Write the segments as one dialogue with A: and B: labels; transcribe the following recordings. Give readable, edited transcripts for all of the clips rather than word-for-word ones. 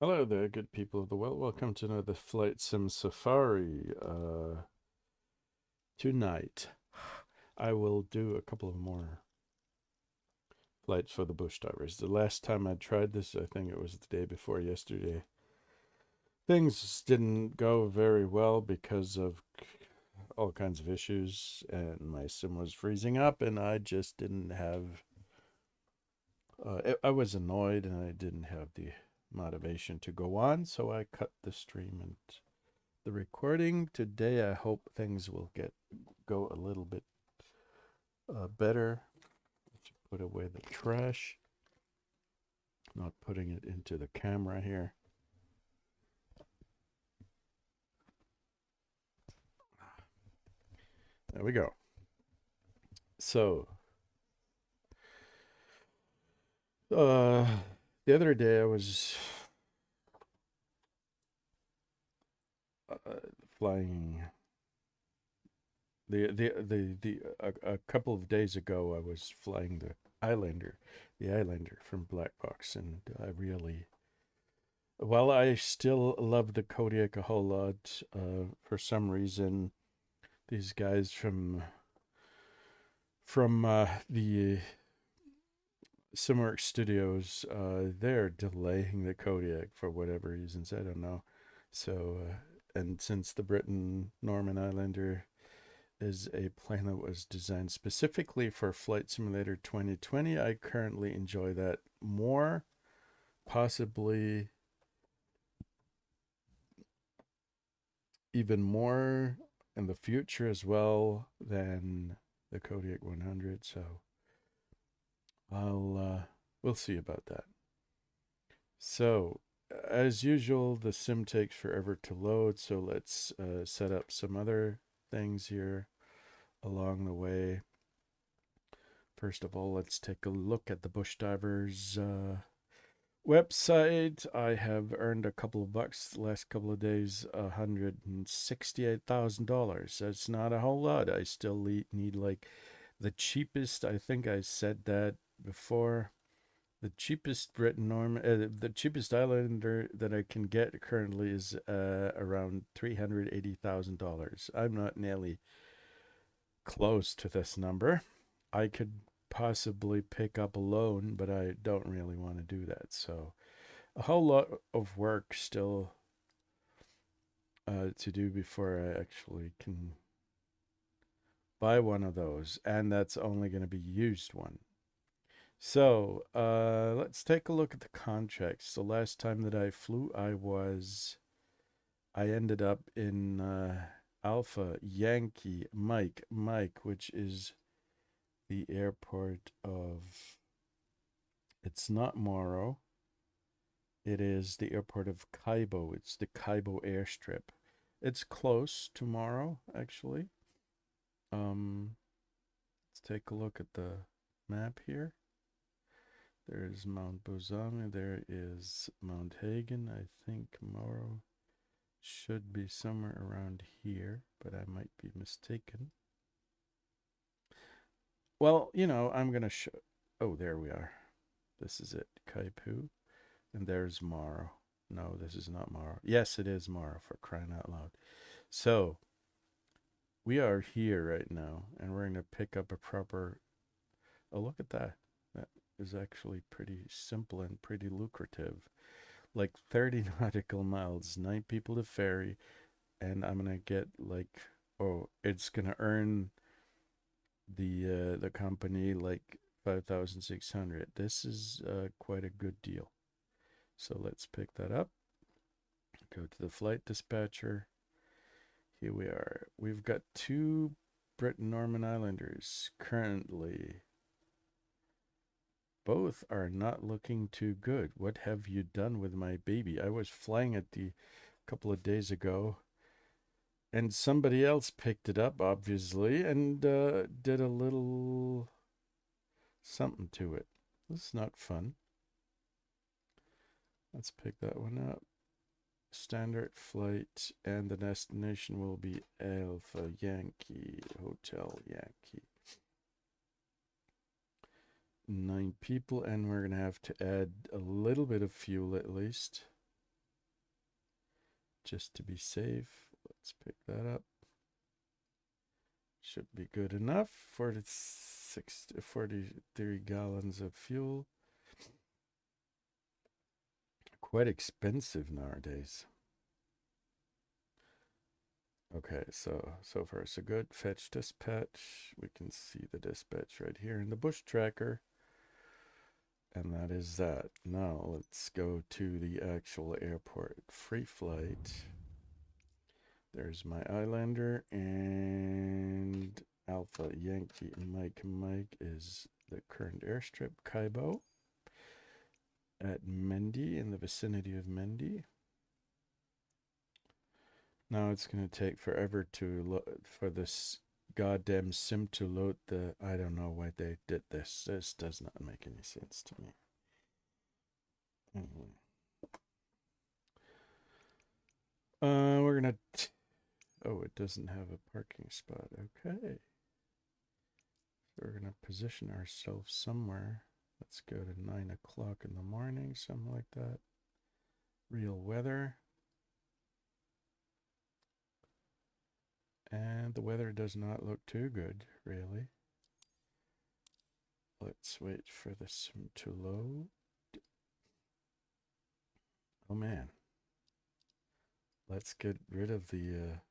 A: Hello there, good people of the world. Welcome to another Flight Sim Safari. Tonight, I will do a couple of more flights for the BushDivers. The last time I tried this, I think it was the day before yesterday. Things didn't go very well because of all kinds of issues, and my sim was freezing up, and I just didn't have. I was annoyed, and I didn't have the motivation to go on, so I cut the stream and the recording. Today I hope things will go a little bit better. Let's put away the trash, not putting it into the camera here. There we go. So the other day I was flying a couple of days ago. I was flying the Islander from Black Box, and I really, while I still love the Kodiak a whole lot, for some reason these guys from the Simwork Studios, they're delaying the Kodiak for whatever reasons. I don't know. So, and since the Britain Norman Islander is a plane that was designed specifically for Flight Simulator 2020, I currently enjoy that more, possibly even more in the future as well than the Kodiak 100. So we'll see about that. So as usual, the sim takes forever to load. So let's set up some other things here along the way. First of all, let's take a look at the BushDivers website. I have earned a couple of bucks the last couple of days, $168,000. That's not a whole lot. I still need like the cheapest. I think I said that before. The cheapest the cheapest Islander that I can get currently is around $380,000. I'm not nearly close to this number. I could possibly pick up a loan, but I don't really want to do that. So a whole lot of work still to do before I actually can buy one of those, and that's only going to be used one. So let's take a look at the contracts. The last time that I flew, I ended up in Alpha Yankee Mike, which is the airport of. It's not Morrow. It is the airport of Kaibo. It's the Kaibo airstrip. It's close to Morrow, actually. Let's take a look at the map here. There is Mount Bozang. There is Mount Hagen. I think Morrow should be somewhere around here, but I might be mistaken. Well, I'm going to show. Oh, there we are. This is it. Kaipu. And there's Morrow. No, this is not Morrow. Yes, it is Morrow, for crying out loud. So, we are here right now, and we're going to pick up a proper. Oh, look at that. That is actually pretty simple and pretty lucrative. Like 30 nautical miles, 9 people to ferry, and I'm going to get like, oh, it's going to earn the company like 5,600. This is quite a good deal. So let's pick that up. Go to the flight dispatcher. Here we are. We've got 2 Britain Norman Islanders currently. Both are not looking too good. What have you done with my baby? I was flying it a couple of days ago, and somebody else picked it up, obviously, and did a little something to it. This is not fun. Let's pick that one up. Standard flight, and the destination will be Alpha Yankee, Hotel Yankee. 9 people, and we're going to have to add a little bit of fuel at least. just to be safe. Let's pick that up. Should be good enough. 43 gallons of fuel. Quite expensive nowadays. Okay, so far so good. Fetch dispatch. We can see the dispatch right here in the bush tracker. And that is that. Now let's go to the actual airport. Free flight. There's my Islander, and Alpha Yankee Mike is the current airstrip. Kaibo at Mendy, in the vicinity of Mendy. Now it's going to take forever for this goddamn sim to load the... I don't know why they did this. This does not make any sense to me. Anyway. We're going to... Oh, it doesn't have a parking spot. Okay. So we're going to position ourselves somewhere. Let's go to 9 o'clock in the morning, something like that. Real weather. And the weather does not look too good, really. Let's wait for the sim to load. Oh man. Let's get rid of the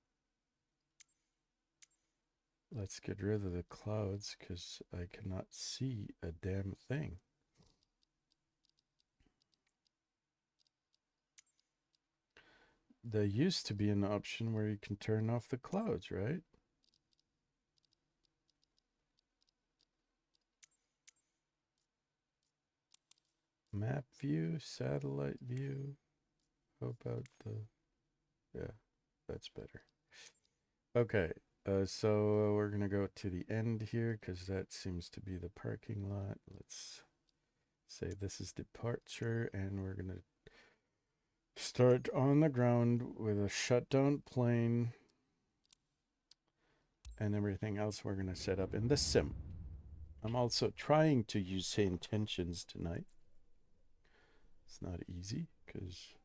A: clouds, because I cannot see a damn thing. There used to be an option where you can turn off the clouds, right? Map view, satellite view. How about the... Yeah, that's better. Okay, so we're going to go to the end here, because that seems to be the parking lot. Let's say this is departure, and we're going to start on the ground with a shutdown plane, and everything else we're going to set up in the sim. I'm also trying to use say intentions tonight. It's not easy because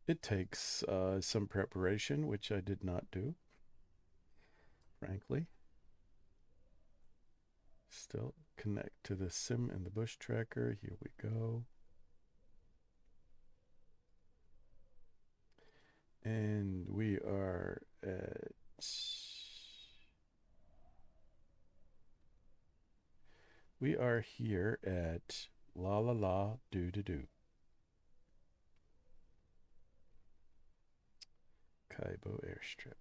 A: it takes some preparation, which I did not do, frankly. Still connect to the sim and the bush tracker. Here we go. And we are at... We are here at La La La Do Do Do. Kaibo Airstrip.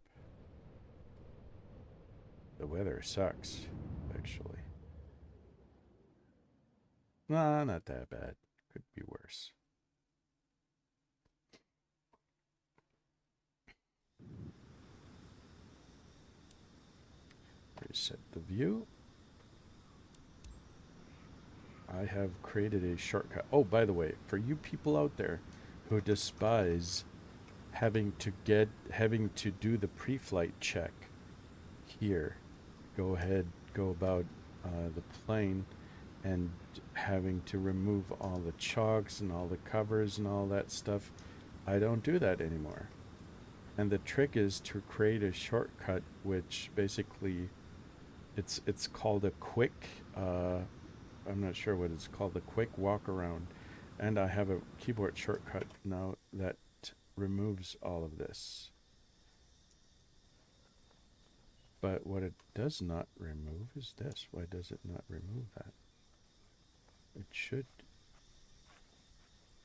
A: The weather sucks, actually. Nah, not that bad. Could be worse. Reset the view. I have created a shortcut. Oh, by the way, for you people out there who despise having to do the pre-flight check here, go ahead, go about the plane and having to remove all the chocks and all the covers and all that stuff. I don't do that anymore. And the trick is to create a shortcut, which basically it's called a quick I'm not sure what it's called, the quick walk around. And I have a keyboard shortcut now that removes all of this. But what it does not remove is this. Why does it not remove that? It should.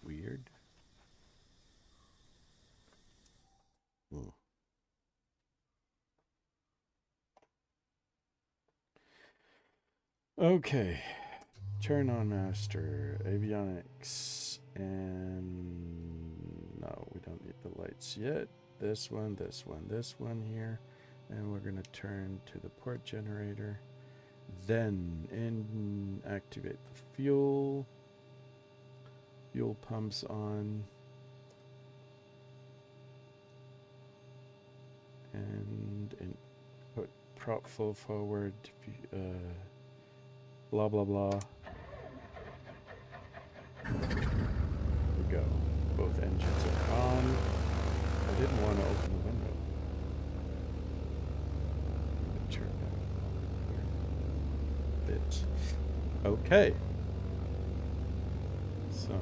A: Weird. Ooh. Okay. Turn on master, avionics, and no, we don't need the lights yet. This one here. And we're going to turn to the port generator. Then activate the fuel. Fuel pumps on. And put prop full forward. Blah, blah, blah. didn't want to open the window. Turn that a bit. Okay. So.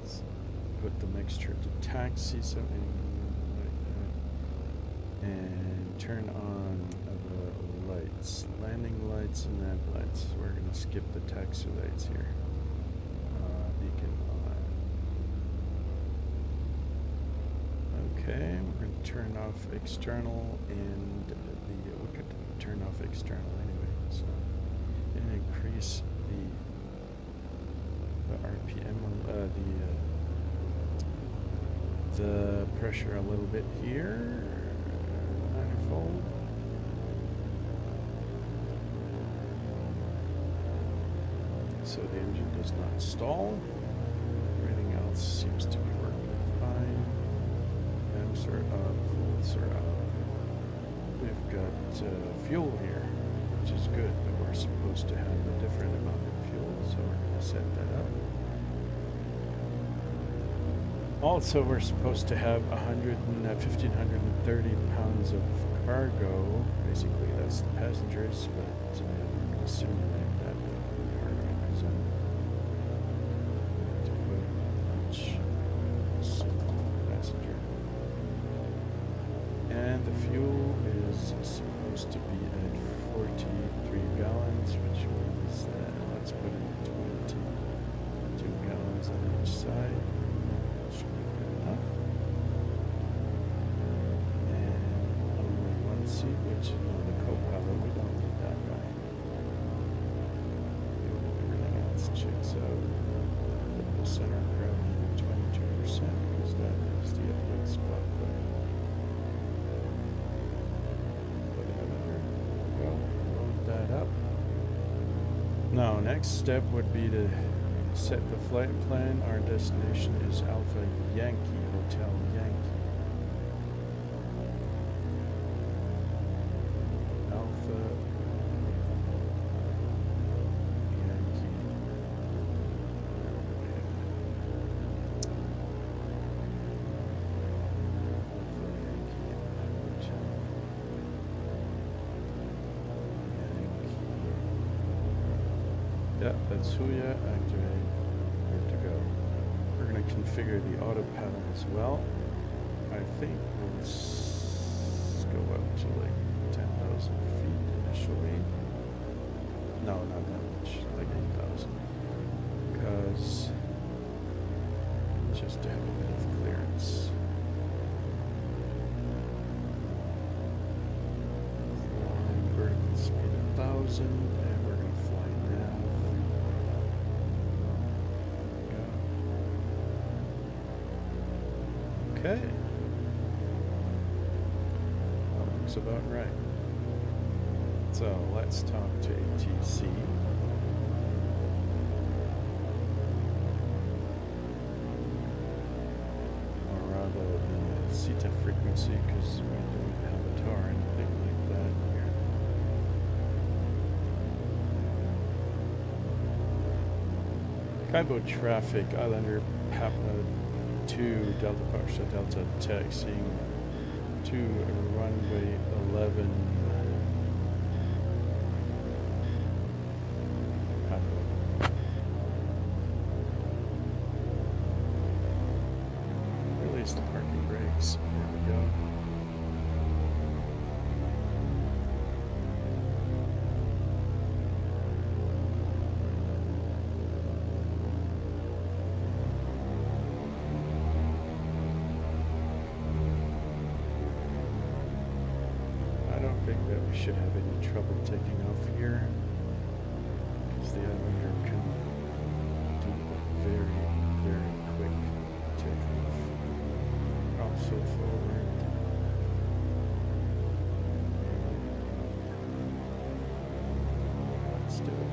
A: Let's put the mixture to taxi, something like that. And turn on the lights. Landing lights and nav lights. We're going to skip the taxi lights here. Beacon on. Okay, we're going to turn off external and we could turn off external anyway. So, and increase the RPM, the pressure a little bit here. Manifold. So the engine does not stall. Everything else seems to be working fine. Lamps are up, fuels are up. We've got fuel here, which is good, but we're supposed to have a different amount of fuel, so we're going to set that up. Also, we're supposed to have 1,530 pounds of cargo. Basically, that's the passengers, but we're going to simulate that cargo because I'm to put much passenger. And the fuel is supposed to be at 43 gallons, which means that let's put in 22 gallons on each side. Should be good enough. And only one seat, which is the co-pilot. We don't need that guy. Everything else checks out. Put the center of gravity at 22% because that is the upright spot there. Load that up. Now, next step would be to set the flight plan. Our destination is Alpha Yankee, Hotel Yankee. Alpha Yankee. Yeah, that's Huya. Activate. Good to go. We're going to configure the autopilot as well. I think we'll go up to like 10,000 feet initially. No, not that much. Like 8,000. Because just to have a bit of clearance. Flying vertical speed 1,000, and we're going to fly now. Okay. That looks about right. So let's talk to ATC. Or rather the CETA frequency, because we don't have a tower or anything like that here. Kaibo traffic, Islander Papa 2 Delta Foxtrot Delta taxiing to runway 11. Release the parking brakes. There we go. We should have any trouble taking off here because the Islander can do a very, very quick takeoff. Also forward. Let's do it.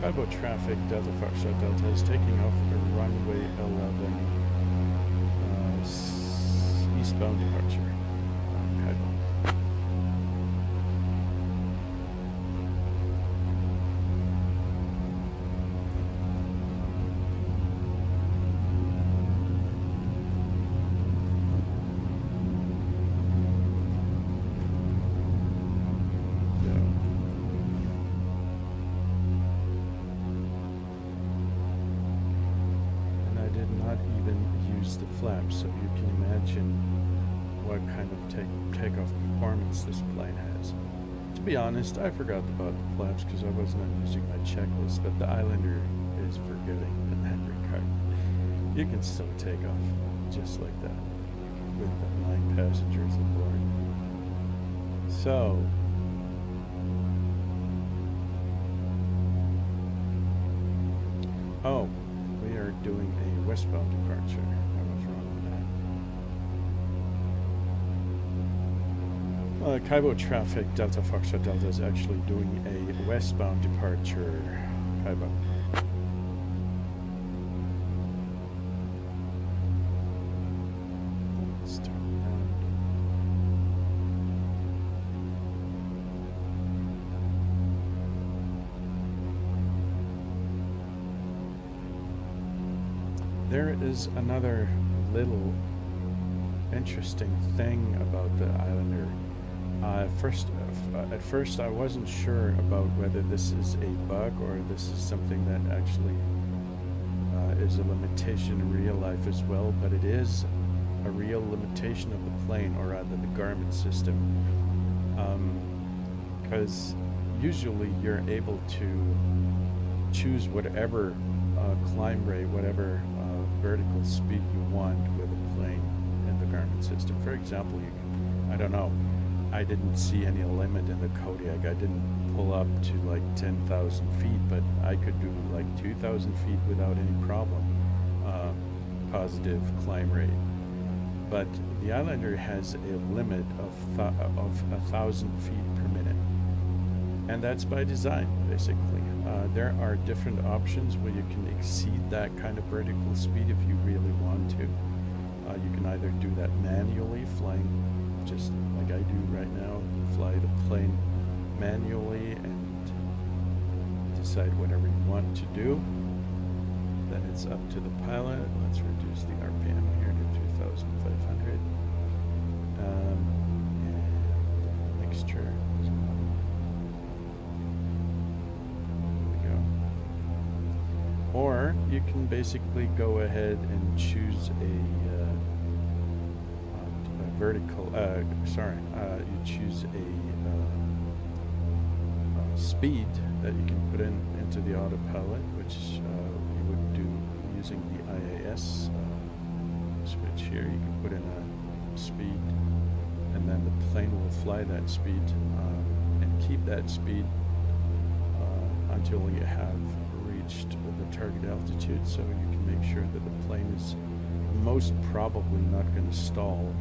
A: Kaibo traffic, Delta Foxtrot Delta is taking off at runway 11, westbound departure. Kaibo. Flaps, so you can imagine what kind of takeoff performance this plane has. To be honest, I forgot about the flaps because I was not using my checklist, but the Islander is forgiving in that regard. You can still take off just like that with 9 passengers aboard. So we are doing a westbound departure. Kaibo traffic, Delta Foxtrot Delta is actually doing a westbound departure. Kaibo. Let's turn around. There is another little interesting thing about the Islander. At first I wasn't sure about whether this is a bug or this is something that actually is a limitation in real life as well, but it is a real limitation of the plane, or rather the Garmin system, because usually you're able to choose whatever climb rate, whatever vertical speed you want with a plane in the Garmin system. For example, you can, I don't know, I didn't see any limit in the Kodiak. I didn't pull up to like 10,000 feet, but I could do like 2,000 feet without any problem, positive climb rate. But the Islander has a limit of 1,000 feet per minute, and that's by design, basically. There are different options where you can exceed that kind of vertical speed if you really want to. You can either do that manually, flying just like I do right now, fly the plane manually and decide whatever you want to do. Then it's up to the pilot. Let's reduce the RPM here to 2,500. And mixture. There we go. Or you can basically go ahead and choose a vertical, you choose a speed that you can put into the autopilot, which you would do using the IAS switch here. You can put in a speed, and then the plane will fly that speed and keep that speed until you have reached the target altitude, so you can make sure that the plane is most probably not going to stall.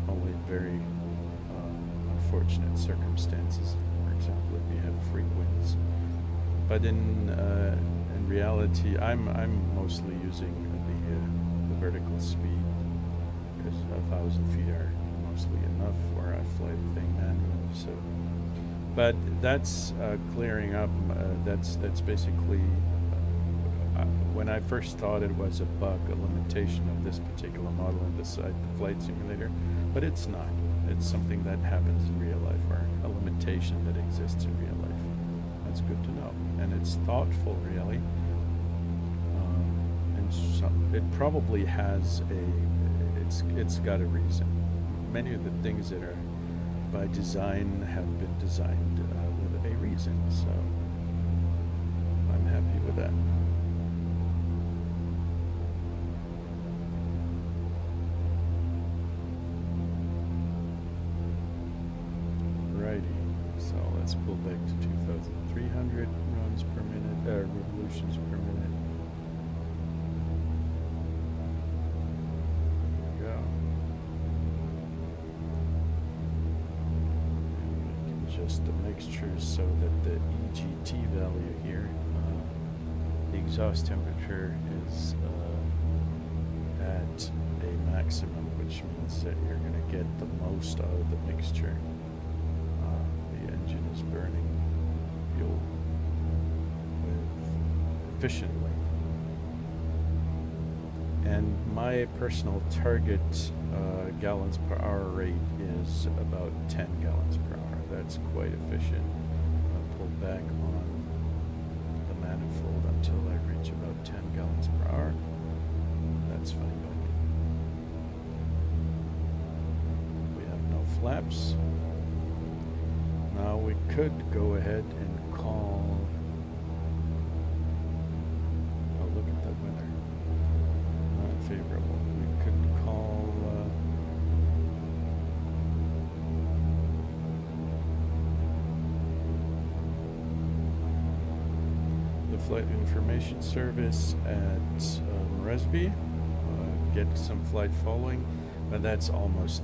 A: Only very unfortunate circumstances. For example, if you have free winds. But in reality, I'm mostly using the vertical speed because 1,000 feet are mostly enough where I fly the thing manually. So, but that's clearing up. That's basically. When I first thought it was a bug, a limitation of this particular model in the flight simulator, but it's not. It's something that happens in real life, or a limitation that exists in real life. That's good to know, and it's thoughtful, really. And it probably has it's got a reason. Many of the things that are by design have been designed with a reason, so I'm happy with that. So let's pull back to 2,300 runs per minute, revolutions per minute. There we go. And we can adjust the mixtures so that the EGT value here, the exhaust temperature, is at a maximum, which means that you're going to get the most out of the mixture. The engine is burning fuel efficiently. And my personal target gallons per hour rate is about 10 gallons per hour. That's quite efficient. I'll pull back on the manifold until I reach about 10 gallons per hour. That's fine by me. We have no flaps. Now we could go ahead and call. Oh, look at that weather. Not favorable. We could call. The Flight Information Service at Moresby. Get some flight following, but that's almost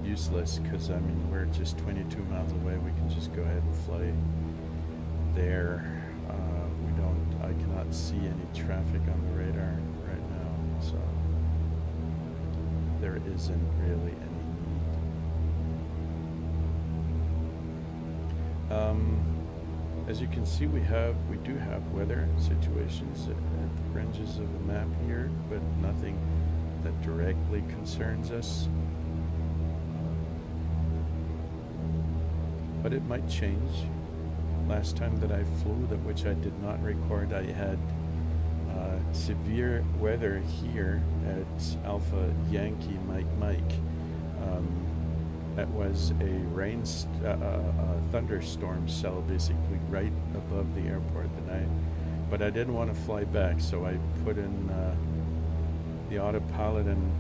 A: useless because I mean we're just 22 miles away. We can just go ahead and fly there. I cannot see any traffic on the radar right now, so there isn't really any need. As you can see, we do have weather situations at the fringes of the map here, but nothing that directly concerns us. But it might change. Last time that I flew, which I did not record, I had severe weather here at Alpha Yankee Mike. That was a thunderstorm cell basically right above the airport the night. But I didn't want to fly back, so I put in the autopilot and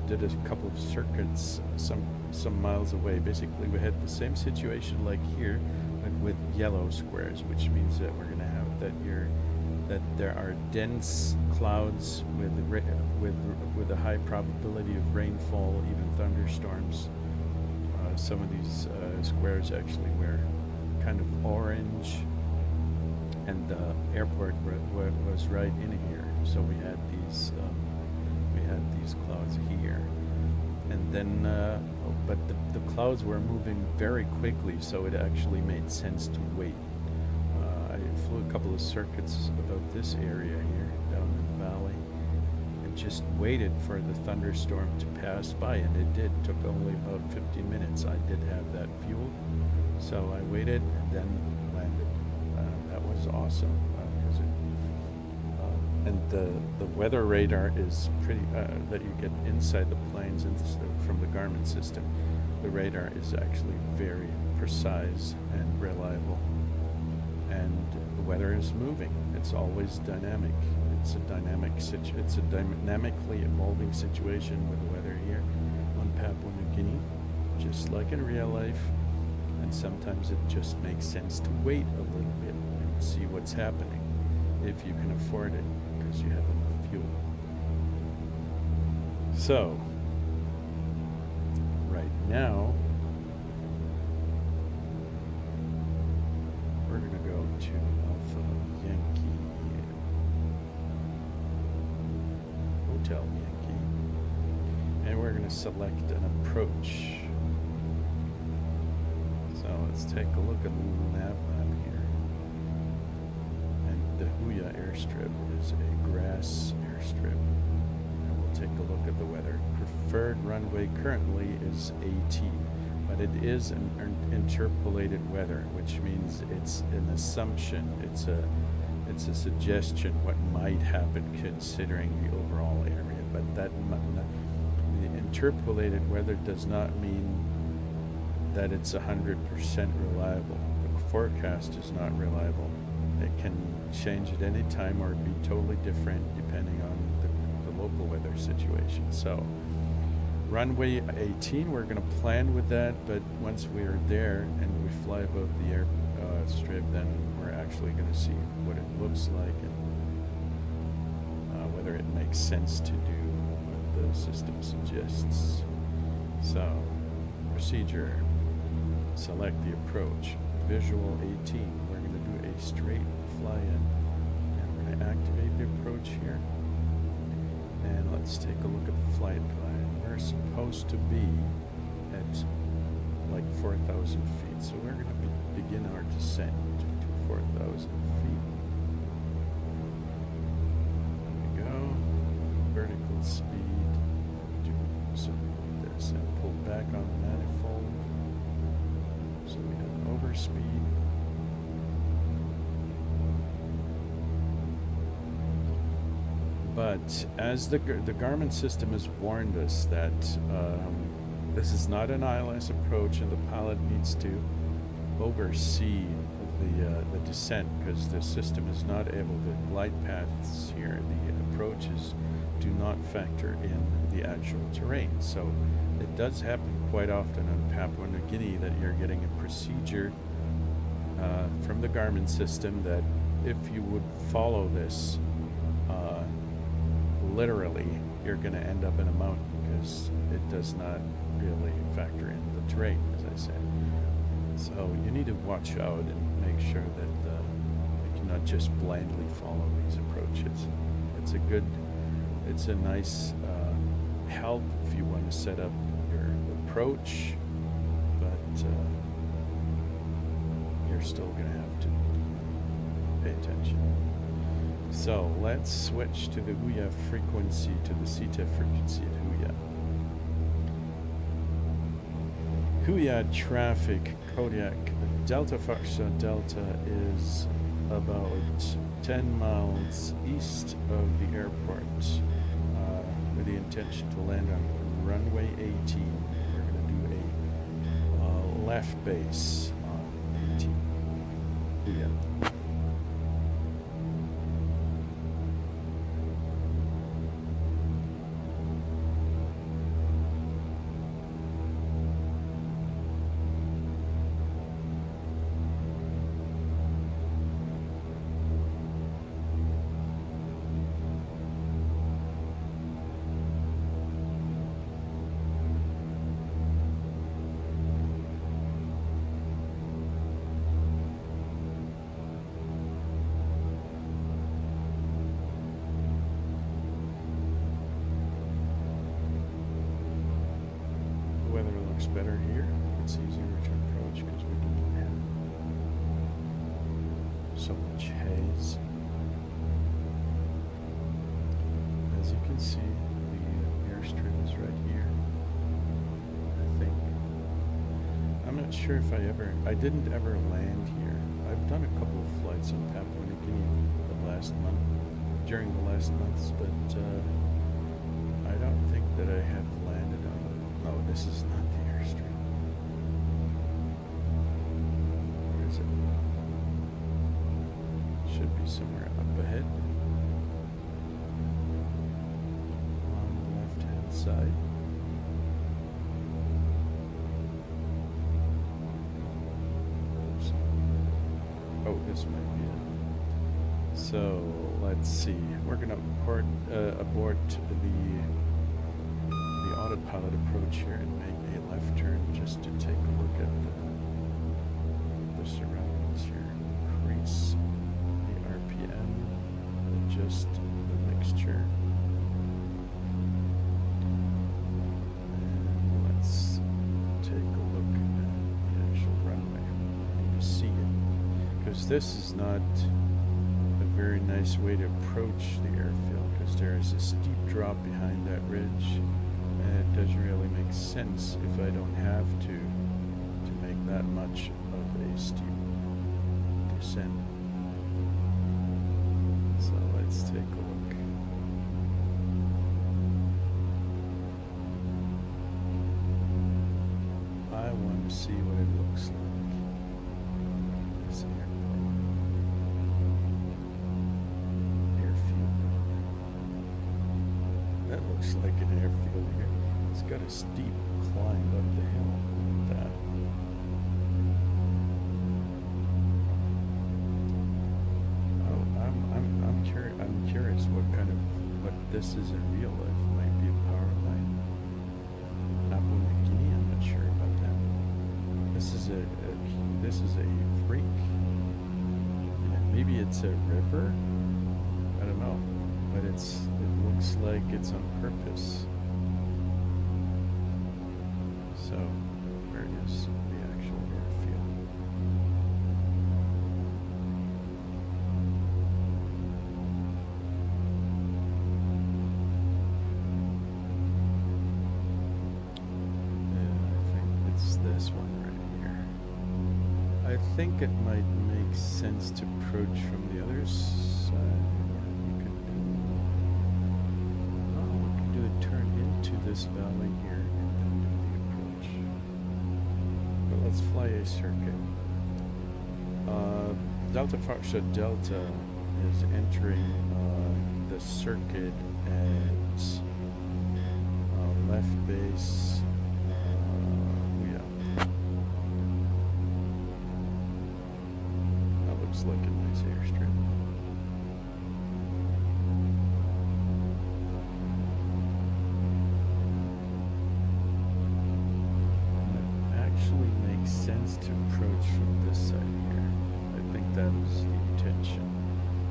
A: did a couple of circuits some miles away. Basically, we had the same situation like here, but with yellow squares, which means that we're going to have that there are dense clouds with a high probability of rainfall, even thunderstorms. Some of these squares actually were kind of orange, and the airport was right in here. So we had these clouds here, and then but the clouds were moving very quickly, so it actually made sense to wait. I flew a couple of circuits about this area here down in the valley and just waited for the thunderstorm to pass by, and it did. It took only about 15 minutes. I did have that fuel, so I waited and then landed. That was awesome. And the weather radar is pretty, that you get inside the planes and from the Garmin system. The radar is actually very precise and reliable. And the weather is moving. It's always dynamic. It's a dynamically evolving situation with the weather here on Papua New Guinea, just like in real life. And sometimes it just makes sense to wait a little bit and see what's happening if you can afford it, because you have enough fuel. So, right now, we're going to go to Alpha Yankee, Hotel Yankee, and we're going to select an approach. So let's take a look at the nav map here. And the Huya airstrip is a grass airstrip. And we'll take a look at the weather. Preferred runway currently is AT, but it is an interpolated weather, which means it's an assumption. It's a suggestion what might happen considering the overall area. But the interpolated weather does not mean that it's 100% reliable. The forecast is not reliable. It can change at any time or be totally different depending on the local weather situation. So runway 18, we're going to plan with that, but once we are there and we fly above the air strip, then we're actually going to see what it looks like and whether it makes sense to do what the system suggests. So, procedure. Select the approach. Visual 18. We're going to do a straight fly-in. And we're going to activate the approach here. And let's take a look at the flight plan. we're supposed to be at like 4,000 feet. So we're going to begin our descent to 4,000 feet. There we go. Vertical speed. Do something like this and pull back on the manifold so we don't overspeed. But as the Garmin system has warned us that this is not an ILS approach and the pilot needs to oversee the descent because the system is not able, the glide paths here, the approaches do not factor in the actual terrain. So it does happen quite often on Papua New Guinea that you're getting a procedure from the Garmin system that if you would follow this literally, you're going to end up in a mountain because it does not really factor in the terrain, as I said. So you need to watch out and make sure that you cannot just blindly follow these approaches. It's a nice help if you want to set up your approach, but you're still going to have to pay attention. So let's switch to the Huya frequency, to the CTEF frequency at Huya. Huya traffic, Kodiak, Delta Foxtrot Delta is about 10 miles east of the airport with the intention to land on runway 18. We're going to do a left base on 18. Huya. Better here. It's easier to approach because we don't have so much haze. As you can see, the airstrip is right here. I think. I'm not sure if I didn't ever land here. I've done a couple of flights in Papua New Guinea during the last months, but I don't think that I have landed on it. No, this is not the airstrip. Where is it? Should be somewhere up ahead. On the left-hand side. Oh, this might be it. So, let's see. We're going to abort the autopilot approach here and make a left turn just to take a look at the surroundings here. Increase the RPM, adjust the mixture. And let's take a look at the actual runway. I need to see it, because this is not a very nice way to approach the airfield, because there is a steep drop behind that ridge. And it doesn't really make sense if I don't have to make that much of a steep descent. So let's take a look. I want to see what it looks like. This airfield. That looks like an airfield here. It's got a steep climb up the hill. Look at that. Oh, I'm curious what this is in real life. It might be a power line. Papua New Guinea, I'm not sure about that. This is a creek. Maybe it's a river. I don't know, but it looks like it's on purpose. So, where is the actual airfield? I think it's this one right here. I think it might make sense to approach from the other side. We could do a turn into this valley here and then do the approach. But let's fly a circuit. Delta Foxtrot Delta is entering the circuit at left base. Yeah. That looks like a nice airstrip. Actually makes sense to approach from this side here. I think that is the intention.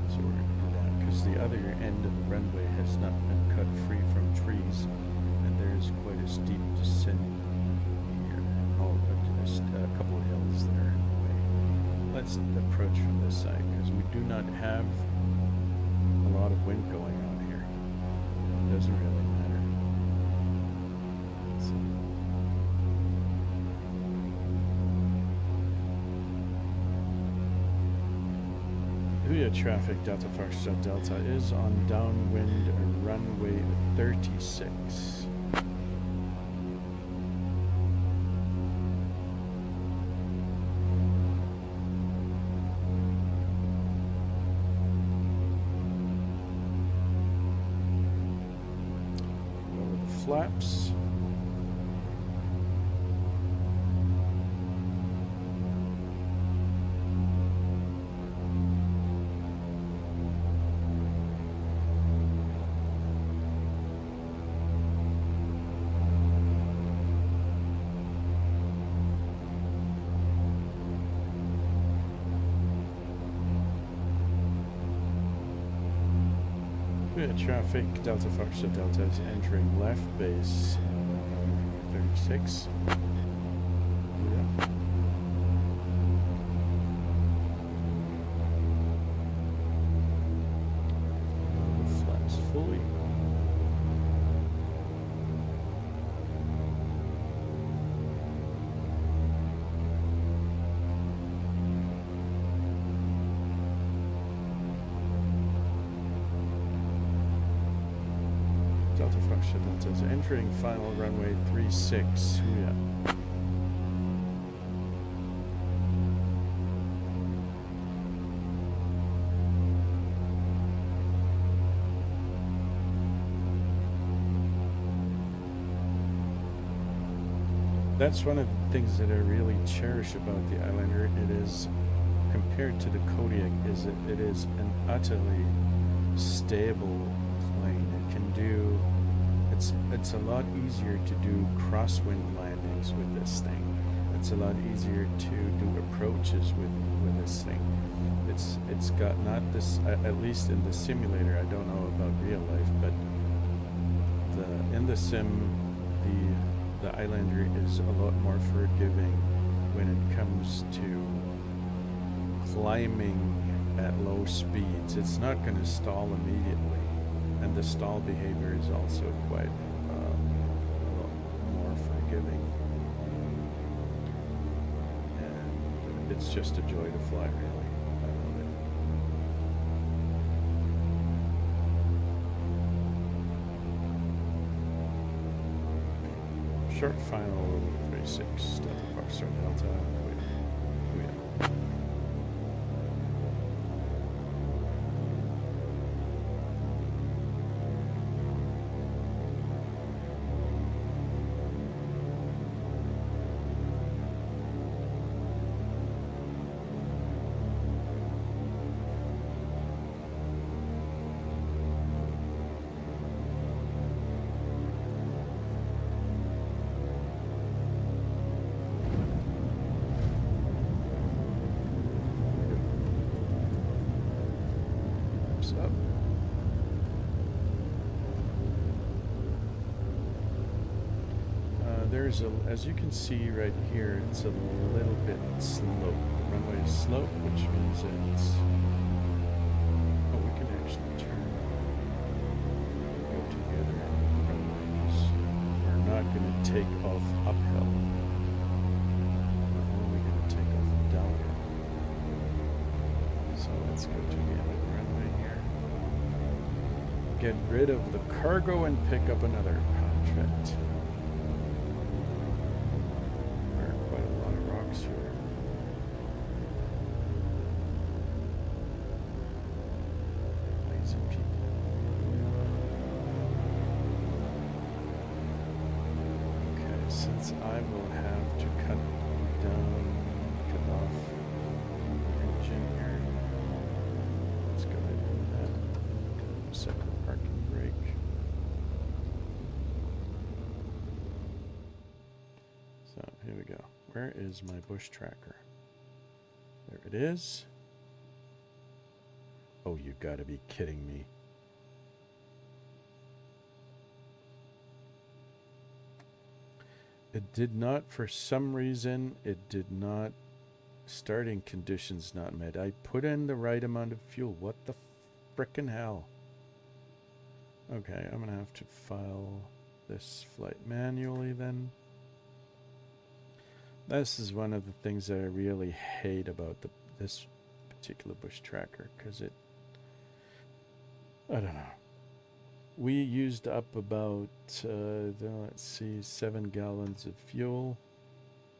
A: So we're going to do that because the other end of the runway has not been cut free from trees, and there's quite a steep descent here. Oh, just a couple of hills there in the way. Let's approach from this side because we do not have a lot of wind going on here. It doesn't really matter. So, Huya traffic, Delta Foxtrot Delta is on downwind runway 36. Lower the flaps. Traffic, Delta Foxtrot Delta is entering left base 36. Yeah. Flaps fully. Delta Foxtrot Delta is entering final runway 36. Yeah. That's one of the things that I really cherish about the Islander. It is, compared to the Kodiak, is it is an utterly stable plane. It can do, it's a lot easier to do crosswind landings with this thing. It's a lot easier to do approaches with this thing. It's got not this, at least in the simulator, I don't know about real life, but in the sim, the Islander is a lot more forgiving when it comes to climbing at low speeds. It's not going to stall immediately, and the stall behavior is also quite a lot more forgiving, and it's just a joy to fly, really. I love it. Short final 36, Delta Foxtrot Delta. Up. There there's a, as you can see right here, it's a little bit sloped. The runway is sloped, which means it's, oh, we can actually turn, go together. Runways. We're not going to take off uphill. We're only going to take off downhill. So let's go together. Runway here. Get rid of the cargo and pick up another contract. There are quite a lot of rocks here. Lazy people. Okay, since I will have to cut off the engine here, let's go ahead and do that. Second parking brake. So here we go. Where is my bush tracker? There it is. Oh, you gotta be kidding me. It did not, for some reason, it did not, starting conditions not met. I put in the right amount of fuel. What the frickin' hell? Okay, I'm gonna have to file this flight manually then. This is one of the things that I really hate about this particular bush tracker, because it, I don't know. We used up about, let's see, 7 gallons of fuel.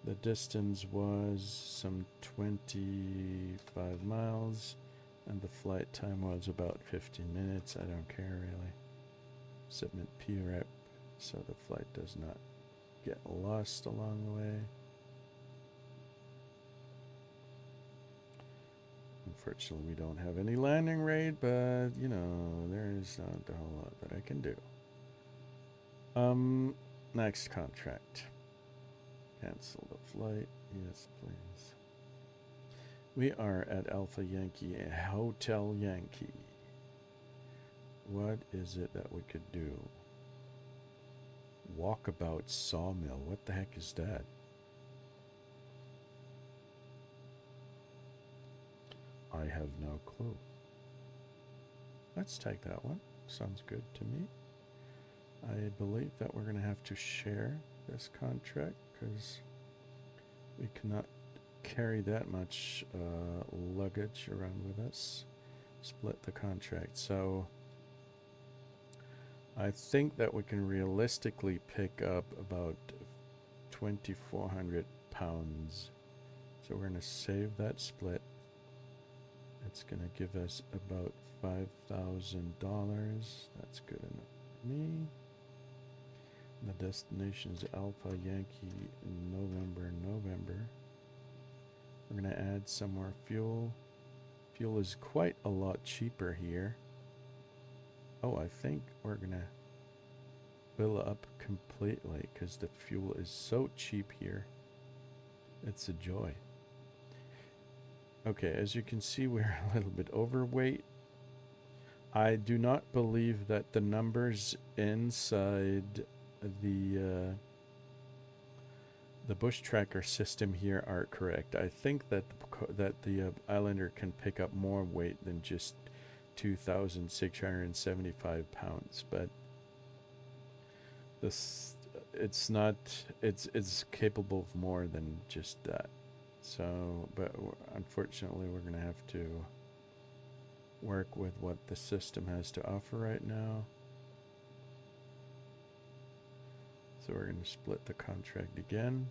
A: The distance was some 25 miles, and the flight time was about 15 minutes. I don't care really. Submit PREP so the flight does not get lost along the way. Unfortunately, we don't have any landing rate, but, you know, there's not a whole lot that I can do. Next contract. Cancel the flight. Yes, please. We are at Alpha Yankee, Hotel Yankee. What is it that we could do? Walkabout Sawmill. What the heck is that? I have no clue. Let's take that one. Sounds good to me. I believe that we're going to have to share this contract because we cannot carry that much luggage around with us. Split the contract. So I think that we can realistically pick up about 2,400 pounds. So we're going to save that split. It's going to give us about $5,000. That's good enough for me. The destination is Alpha Yankee November. We're going to add some more fuel. Fuel is quite a lot cheaper here. Oh, I think we're going to fill up completely because the fuel is so cheap here. It's a joy. Okay, as you can see, we're a little bit overweight. I do not believe that the numbers inside the bush tracker system here are correct. I think that the Islander can pick up more weight than just 2,675 pounds, but this it's capable of more than just that. So, but unfortunately, we're going to have to work with what the system has to offer right now. So we're going to split the contract again.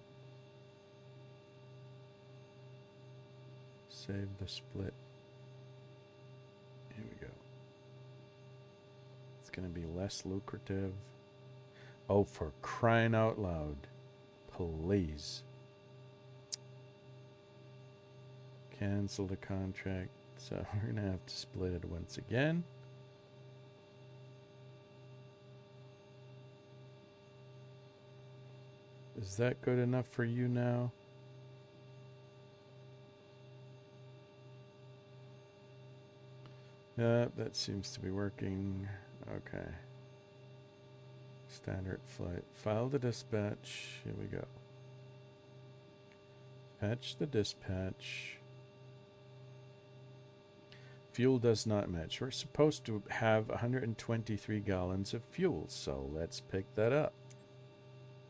A: Save the split. Here we go. It's going to be less lucrative. Oh, for crying out loud. Please. Cancel the contract. So we're going to have to split it once again. Is that good enough for you now? Yeah, that seems to be working. Okay. Standard flight. File the dispatch. Here we go. Patch the dispatch. Fuel does not match. We're supposed to have 123 gallons of fuel, so let's pick that up.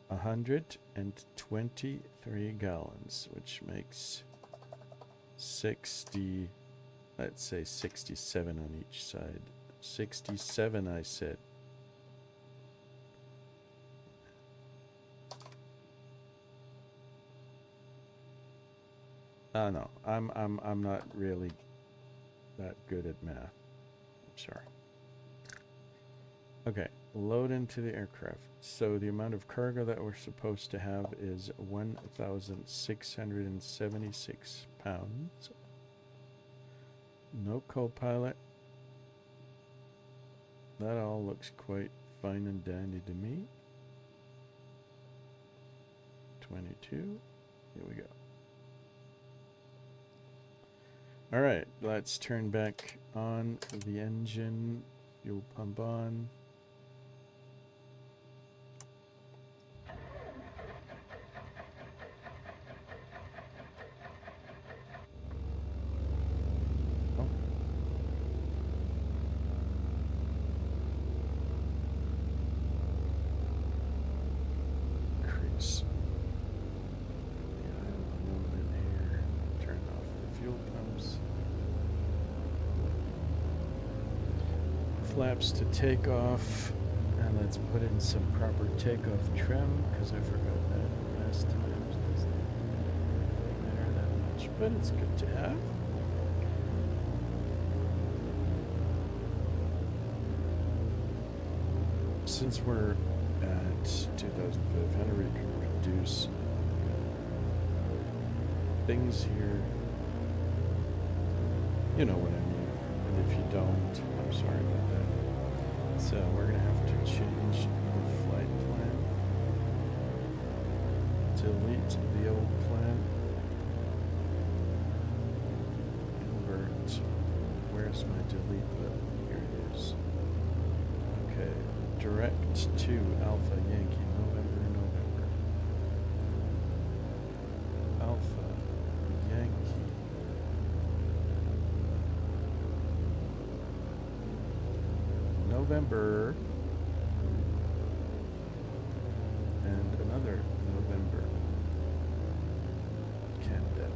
A: 123 gallons, which makes 60, let's say 67 on each side. 67, I said. No, I'm not really that good at math. I'm sorry. Okay, load into the aircraft. So the amount of cargo that we're supposed to have is 1,676 pounds. No co-pilot. That all looks quite fine and dandy to me. 22. Here we go. All right, let's turn back on the engine. Fuel pump on. Oh. Increase. Flaps to take off, and let's put in some proper takeoff trim because I forgot that last time. Doesn't matter that much, but it's good to have. Since we're at 2,500, we can reduce things here. You know what I mean. And if you don't, I'm sorry about that. So we're going to have to change the flight plan. Delete the old plan. Invert. Where's my delete button? Here it is. Okay. Direct to Alpha Yankee November. Alpha Yankee. November and another November. Canada.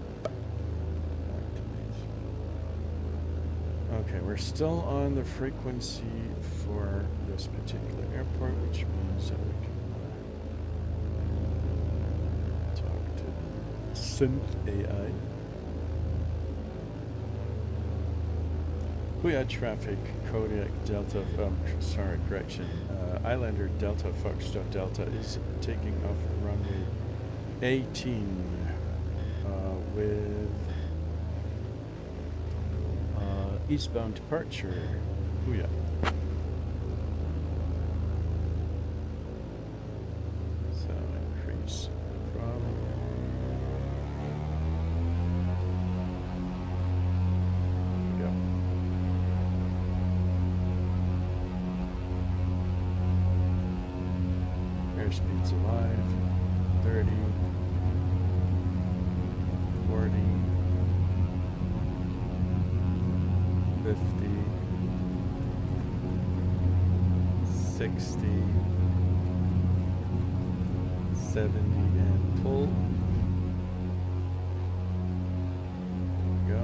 A: Okay, we're still on the frequency for this particular airport, which means that we can talk to the Synth AI. Booyah traffic, Kodiak Delta, Islander Delta Foxtrot Delta is taking off runway 18 with eastbound departure. Booyah. So increase throttle. Go. Airspeed's alive. 30, 40, 50, 60, 70, and pull. There we go.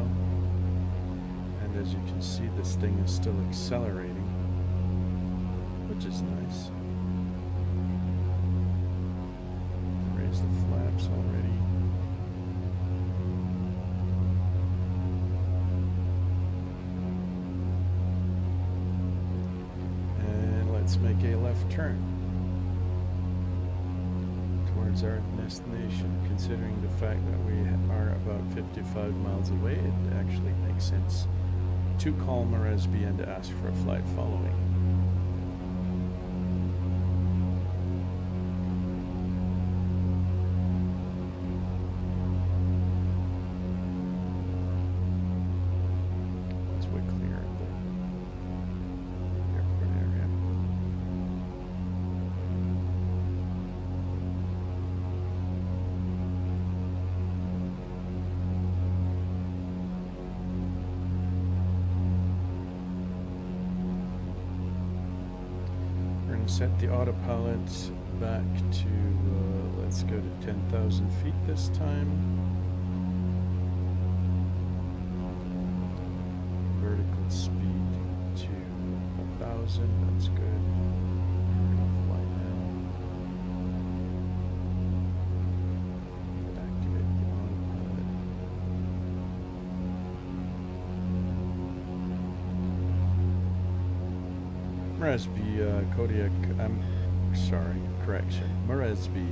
A: And as you can see, this thing is still accelerating, which is nice. Raise the flaps already. And let's make a left turn towards our destination. Considering the fact that we are about 55 miles away, it actually makes sense to call Moresby and ask for a flight following. set the autopilot back to, let's go to 10,000 feet this time. Vertical speed to 1,000, that's good. We're gonna fly now. Activate the autopilot. Moresby, Kodiak, I'm sorry, correction. Moresby,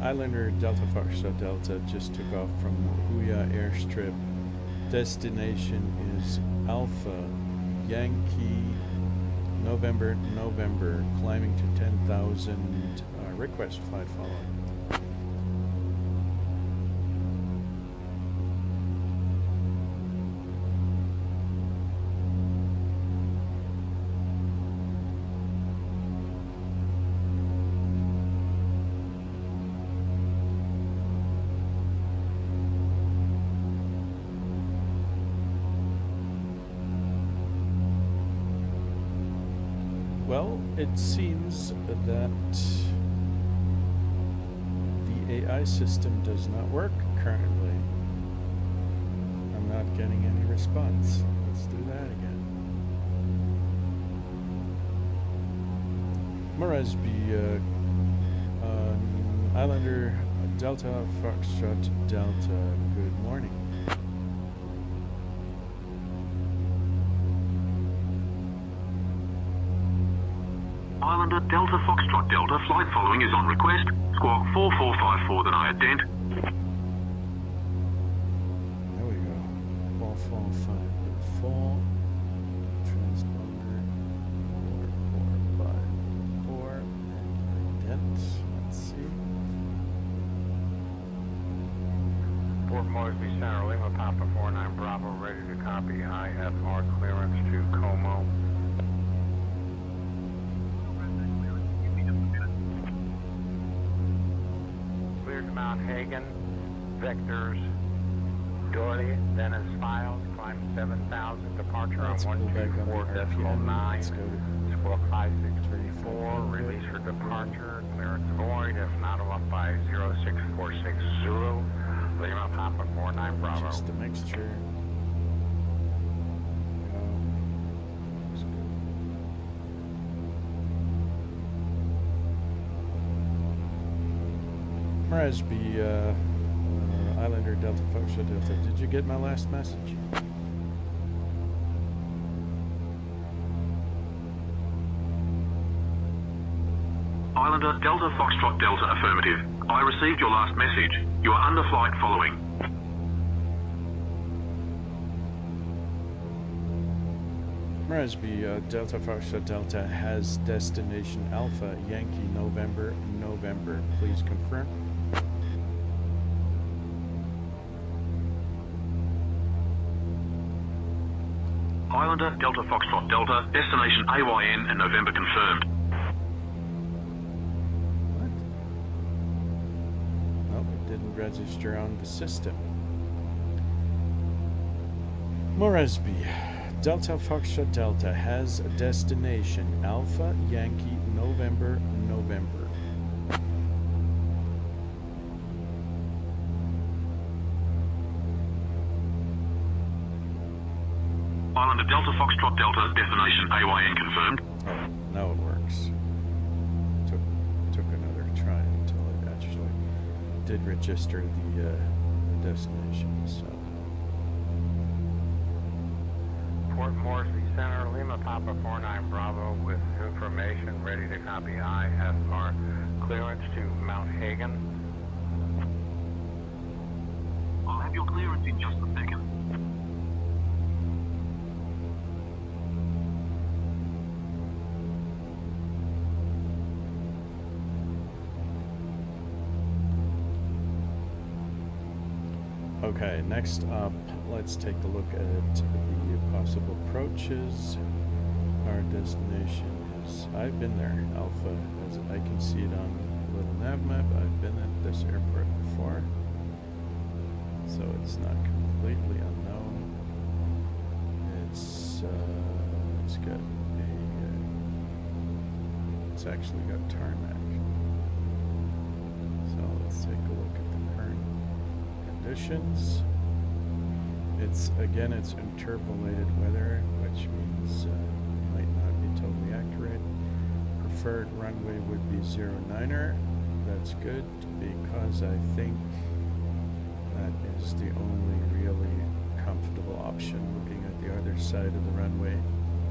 A: Islander Delta Foxtrot Delta just took off from Huya Airstrip. Destination is Alpha Yankee November, climbing to 10,000, request flight following. Well, it seems that the AI system does not work currently. I'm not getting any response. Let's do that again. Moresby, Islander Delta Foxtrot Delta, good morning.
B: Islander Delta Foxtrot Delta, flight following is on request. Squawk 4454, then I attend.
A: There we go. 4454. Transponder 4454. Dent. Let's see.
C: Port Moresby Center, Lima Papa 49 Bravo, ready to copy IFR clearance to Como. Mount Hagen, vectors, Doherty, then as filed, climb 7,000, departure on 124.9, squawk 5634, release for departure, clearance void, if not off by 0646 Zulu, Lima Papa 49 Bravo.
A: Just a mixture. Moresby, Islander Delta Foxtrot Delta. Did you get my last message?
B: Islander Delta Foxtrot Delta, affirmative. I received your last message. You are under flight following.
A: Moresby, Delta Foxtrot Delta has destination Alpha Yankee November. Please confirm.
B: Islander Delta Foxtrot Delta, destination AYN and November confirmed.
A: What? Nope, it didn't register on the system. Moresby, Delta Foxtrot Delta has a destination Alpha Yankee November.
B: Islander Delta Foxtrot Delta, destination AYN confirmed.
A: Oh, now it works. Took another try until it actually did register the destination. So.
C: Port Moresby Center, Lima Papa 49 Bravo, with information ready to copy IFR clearance to Mount Hagen.
B: I'll have your clearance in just a second.
A: Okay, next up, let's take a look at the possible approaches. Our destination is, I've been there, Alpha, as I can see it on the little nav map. I've been at this airport before, so it's not completely unknown. It's got a, it's actually got tarmac. So let's take a look at the current conditions. It's interpolated weather, which means might not be totally accurate. Preferred runway would be 09er. That's good because I think that is the only really comfortable option. Looking at the other side of the runway,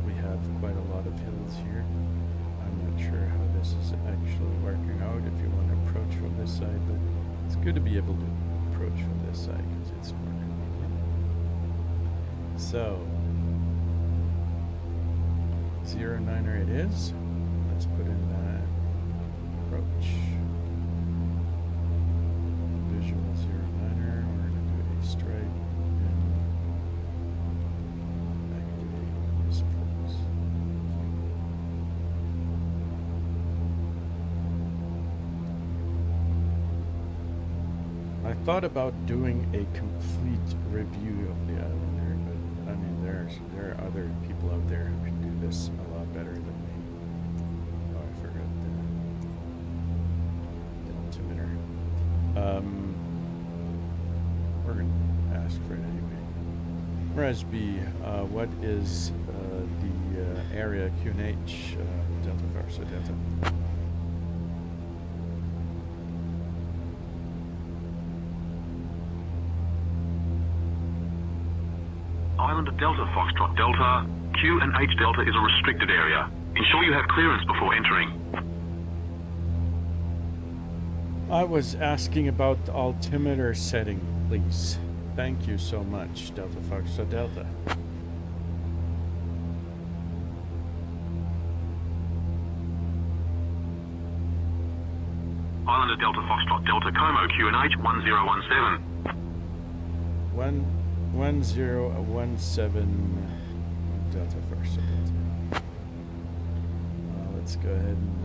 A: we have quite a lot of hills here. I'm not sure how this is actually working out if you want to approach from this side, but it's good to be able to approach from this side because it's more convenient. So 09er it is. Let's put in that approach. Visual 09er. We're going to do a strike and activate this pose. I thought about doing a complete review of the Islander, but I mean there are other people out there who can do this a lot better than me. Oh, I forgot the altimeter. We're going to ask for it anyway. Resby, what is the area QNH Delta Farsa Delta?
B: Island Delta Foxtrot Delta, Q and H Delta is a restricted area. Ensure you have clearance before entering.
A: I was asking about the altimeter setting, please. Thank you so much, Delta Foxtrot Delta.
B: Islander Delta Foxtrot Delta Como QNH 1017.
A: 1017 Delta Foxtrot Delta. Let's go ahead and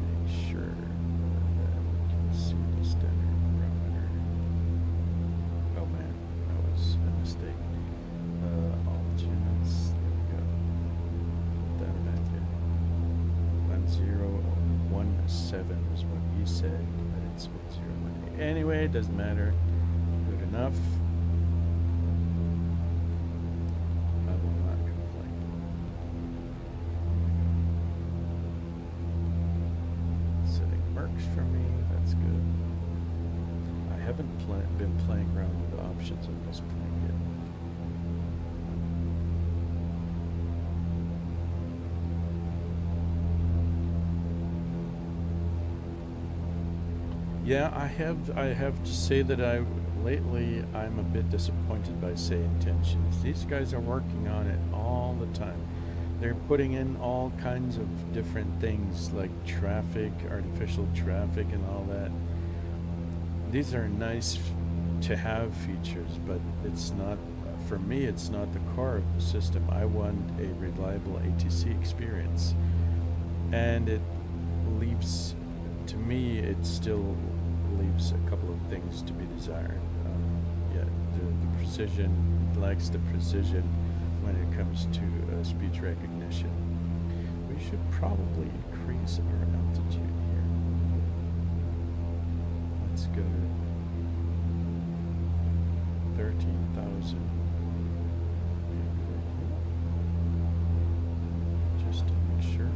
A: make sure that we can see the standard parameter. Oh man, that was a mistake. All units, there we go. Put that back in. 1017 is what he said, but it's 1018. Anyway, it doesn't matter. Good enough. I will not complain. Setting marks for me, that's good. I haven't been playing around with the options on this plane yet. Yeah, I have to say that lately I'm a bit disappointed by Say Intentions. These guys are working on it all the time. They're putting in all kinds of different things like traffic, artificial traffic and all that. These are nice to have features, but it's not, for me, it's not the core of the system. I want a reliable ATC experience. And it leaves, to me, it still leaves a couple of things to be desired. The precision, it lacks the precision when it comes to speech recognition. We should probably increase our altitude here. Let's go to 13,000. Just to make sure.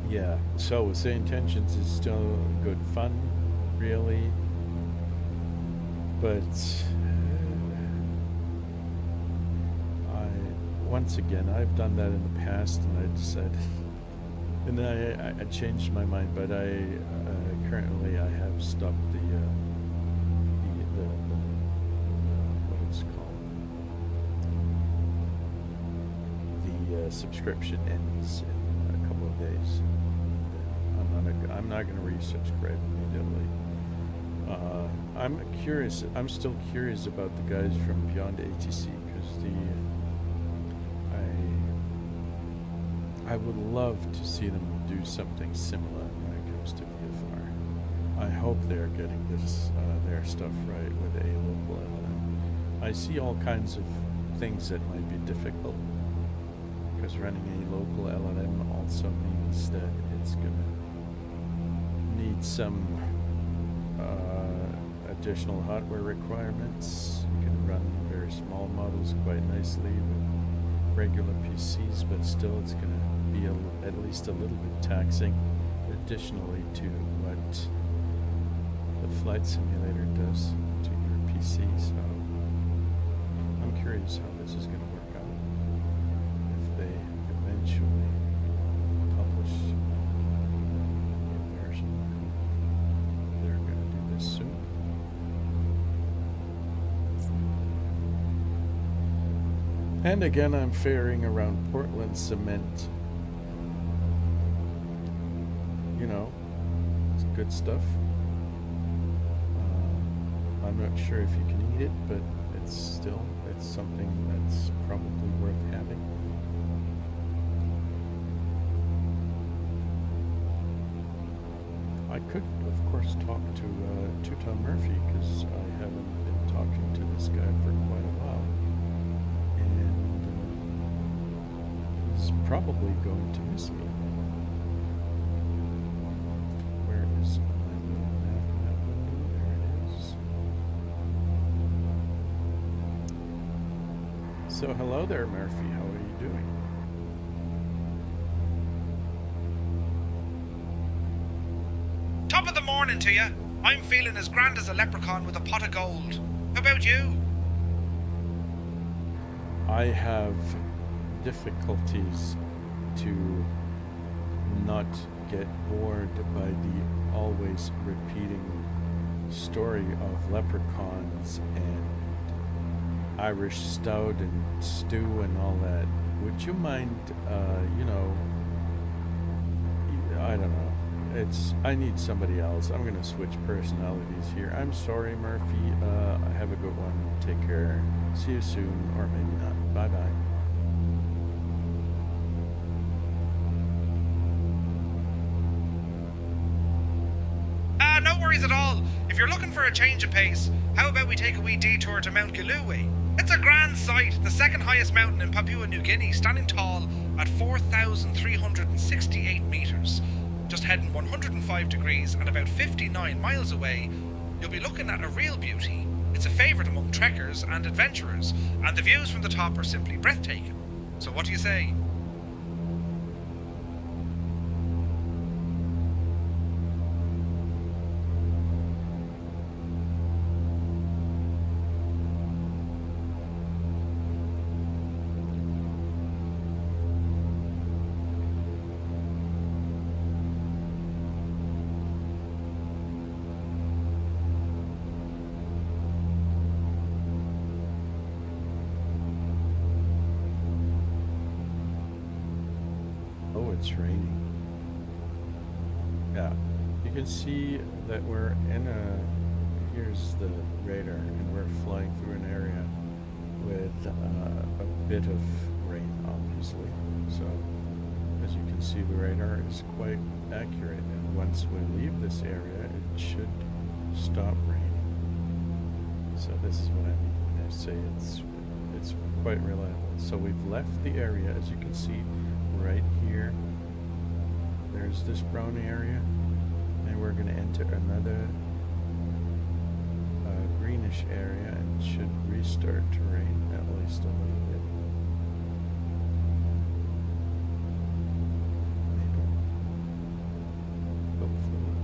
A: Yeah, so Say Intentions is still good fun, really, but once again, I've done that in the past, and I decided, and I changed my mind, but currently I have stopped the what it's called, the subscription ends in a couple of days. I'm not going to resubscribe immediately. I'm still curious about the guys from Beyond ATC, because I would love to see them do something similar when it comes to VFR. I hope they're getting their stuff right with a local element. I see all kinds of things that might be difficult, because running a local LLM also means that it's gonna need some additional hardware requirements. You can run very small models quite nicely with regular PCs, but still it's going to be at least a little bit taxing additionally to what the flight simulator does to your PC. So I'm curious how this is going to work out if they eventually publish a version. They're going to do this soon. And again, I'm ferrying around Portland cement. You know, it's good stuff. I'm not sure if you can eat it, but it's something that's probably worth having. I could, of course, talk to Tom Murphy, because I haven't been talking to this guy for quite a while. He's probably going to miss me. Where is my little map window? There it is. So hello there, Murphy. How are you doing?
D: Top of the morning to you. I'm feeling as grand as a leprechaun with a pot of gold. How about you?
A: I have difficulties to not get bored by the always repeating story of leprechauns and Irish stout and stew and all that. Would you mind, I don't know. I need somebody else. I'm gonna switch personalities here. I'm sorry, Murphy. Have a good one. Take care. See you soon, or maybe not. Bye-bye.
D: No worries at all. If you're looking for a change of pace, how about we take a wee detour to Mount Gilooey? It's a grand sight, the second highest mountain in Papua New Guinea, standing tall at 4,368 metres. Just heading 105 degrees and about 59 miles away, you'll be looking at a real beauty. It's a favourite among trekkers and adventurers, and the views from the top are simply breathtaking. So what do you say?
A: It's raining. Yeah, you can see that we're in here's the radar, and we're flying through an area with a bit of rain, obviously. So as you can see, the radar is quite accurate, and once we leave this area, it should stop raining. So this is what I mean when I say it's quite reliable. So we've left the area, as you can see right here. There's this brown area, and we're going to enter another greenish area, and it should restart to rain at least a little bit. Maybe. Hopefully.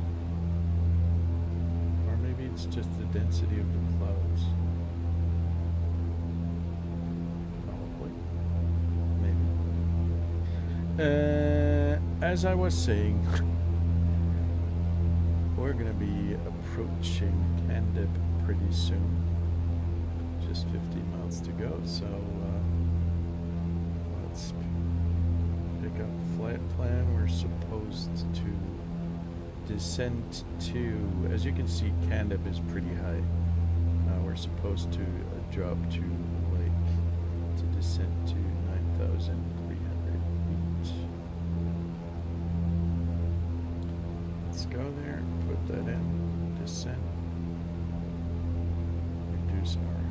A: Or maybe it's just the density of the clouds. Probably. Maybe. As I was saying, we're going to be approaching Candib pretty soon. Just 15 miles to go, so let's pick up the flight plan. We're supposed to descend to, as you can see, Candib is pretty high. We're supposed to drop to descend to 9,300 feet. Let's go there, put that in, descend, reduce our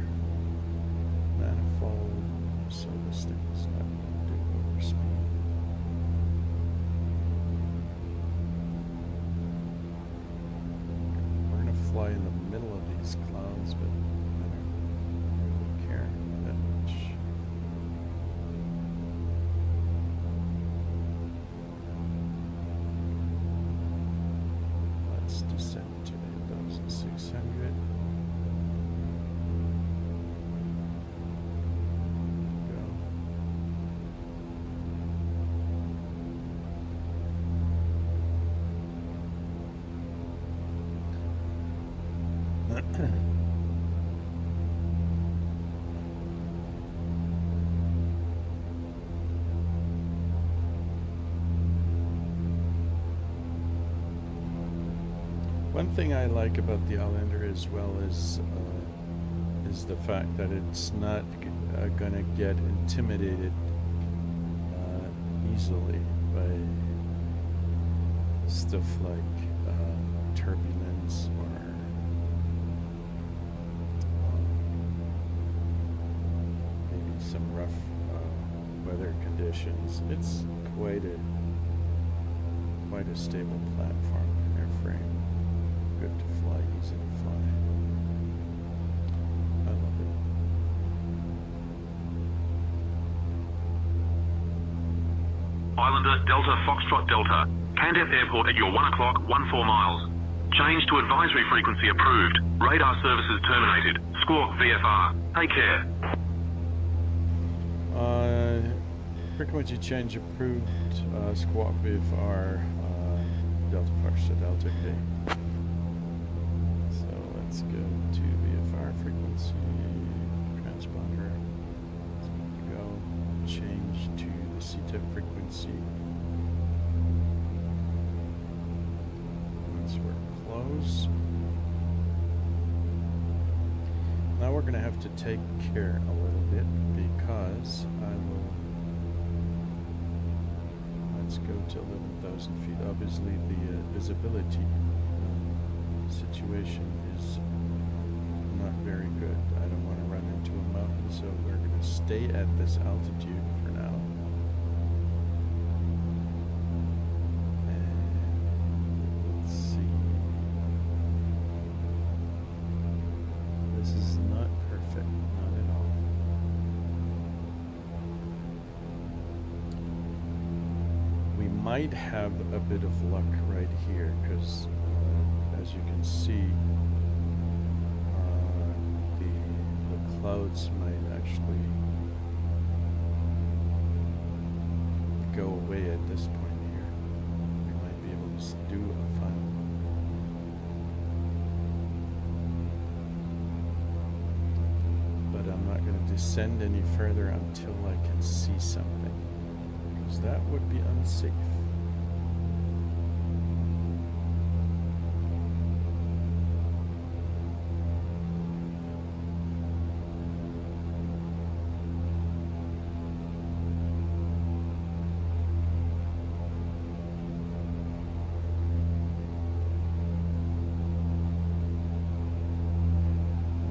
A: manifold, so this thing is not going to overspeed. We're going to fly in the middle of these clouds, but I don't care that much. Let's descend to 8,600. One thing I like about the Outlander as well is the fact that it's not going to get intimidated easily by stuff like turbulence or maybe some rough weather conditions. It's quite a stable platform, airframe. Good to fly, easy to fly. I love it.
B: Islander Delta Foxtrot Delta. Candep Airport at your 1 o'clock, 14 miles. Change to advisory frequency approved. Radar services terminated. Squawk VFR. Take care.
A: Frequency change approved. Squawk VFR. Delta Foxtrot Delta. Okay. So let's go to VFR frequency. Transponder. Let's go. Change to the CTEP frequency. Once we're close. Now we're going to have to take care a little bit because I will. Let's go to 11,000 feet. Obviously, the visibility situation is not very good. I don't want to run into a mountain, so we're going to stay at this altitude for now. And let's see. This is not perfect, not at all. We might have a bit of luck right here because as you can see, the clouds might actually go away at this point here. We might be able to do a final. But I'm not going to descend any further until I can see something, because that would be unsafe.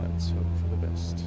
A: Let's hope for the best.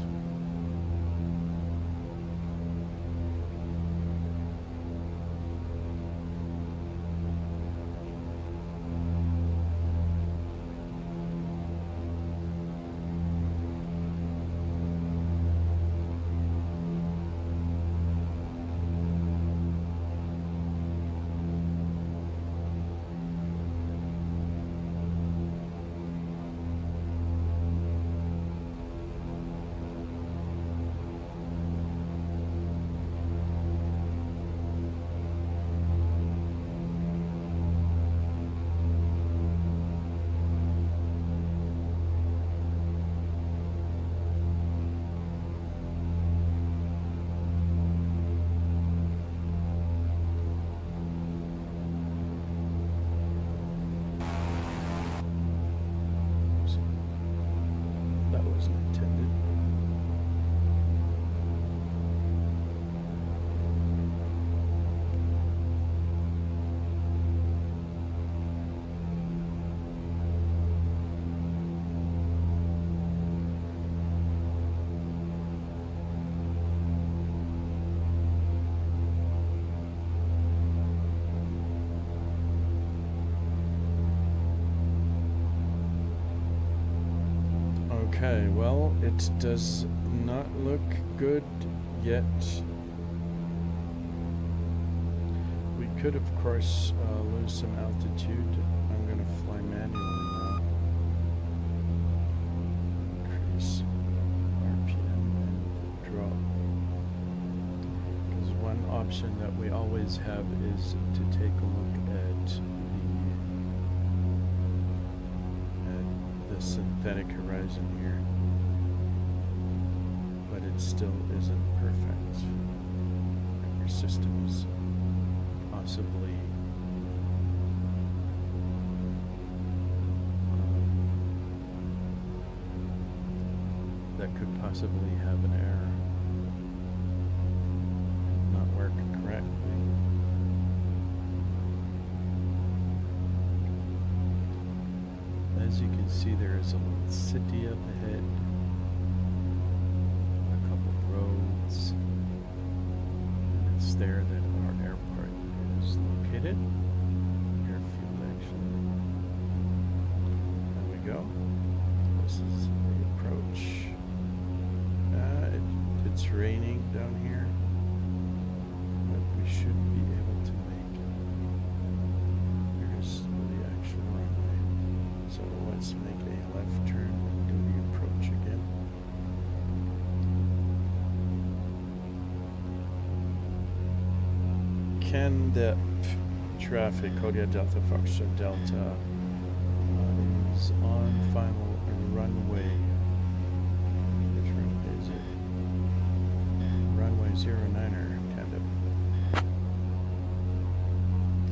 A: Okay, well, it does not look good yet. We could, of course, lose some altitude. I'm going to fly manually now. Increase RPM and drop. Because one option that we always have is to take a look at the synthetic horizon here. But it still isn't perfect. And your system is possibly that could possibly have an error, not work correctly. As you can see, there is a little city up ahead, a couple of roads, and it's there that our airport is located. Airfield, actually. There we go. This is the approach. It's raining down here, but we should be able to make it. Here's the actual runway. So let's make a left turn and do the approach again. CANDEP traffic, Kodia Delta Foxtrot Delta is on final runway. Which runway is it? Runway 09er, CANDEP.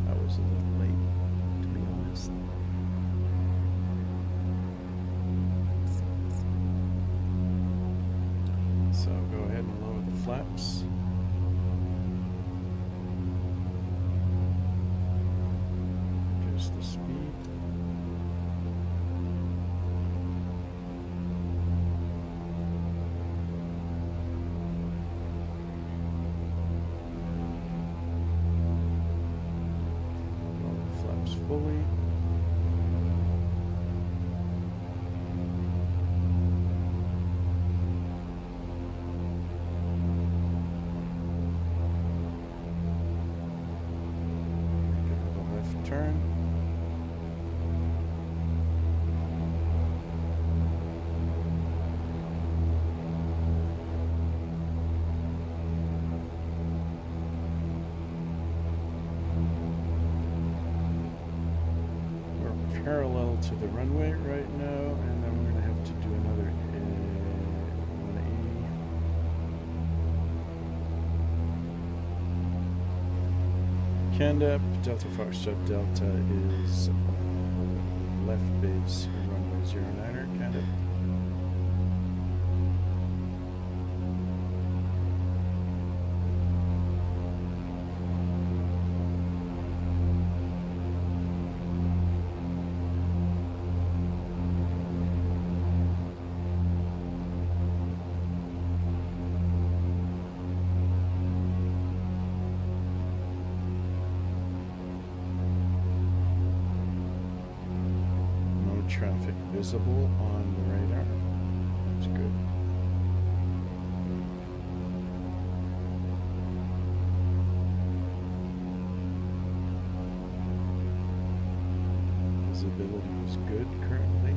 A: I was a little late, to be honest. So go ahead and lower the flaps. Reduce the speed. Lower the flaps fully. Turn. We're parallel to the runway right now, and then we're going to have to do another 180. CANDEP Delta Foxtrot Delta is left base runway 09er, CANDEP. Traffic visible on the radar. That's good. Visibility is good currently.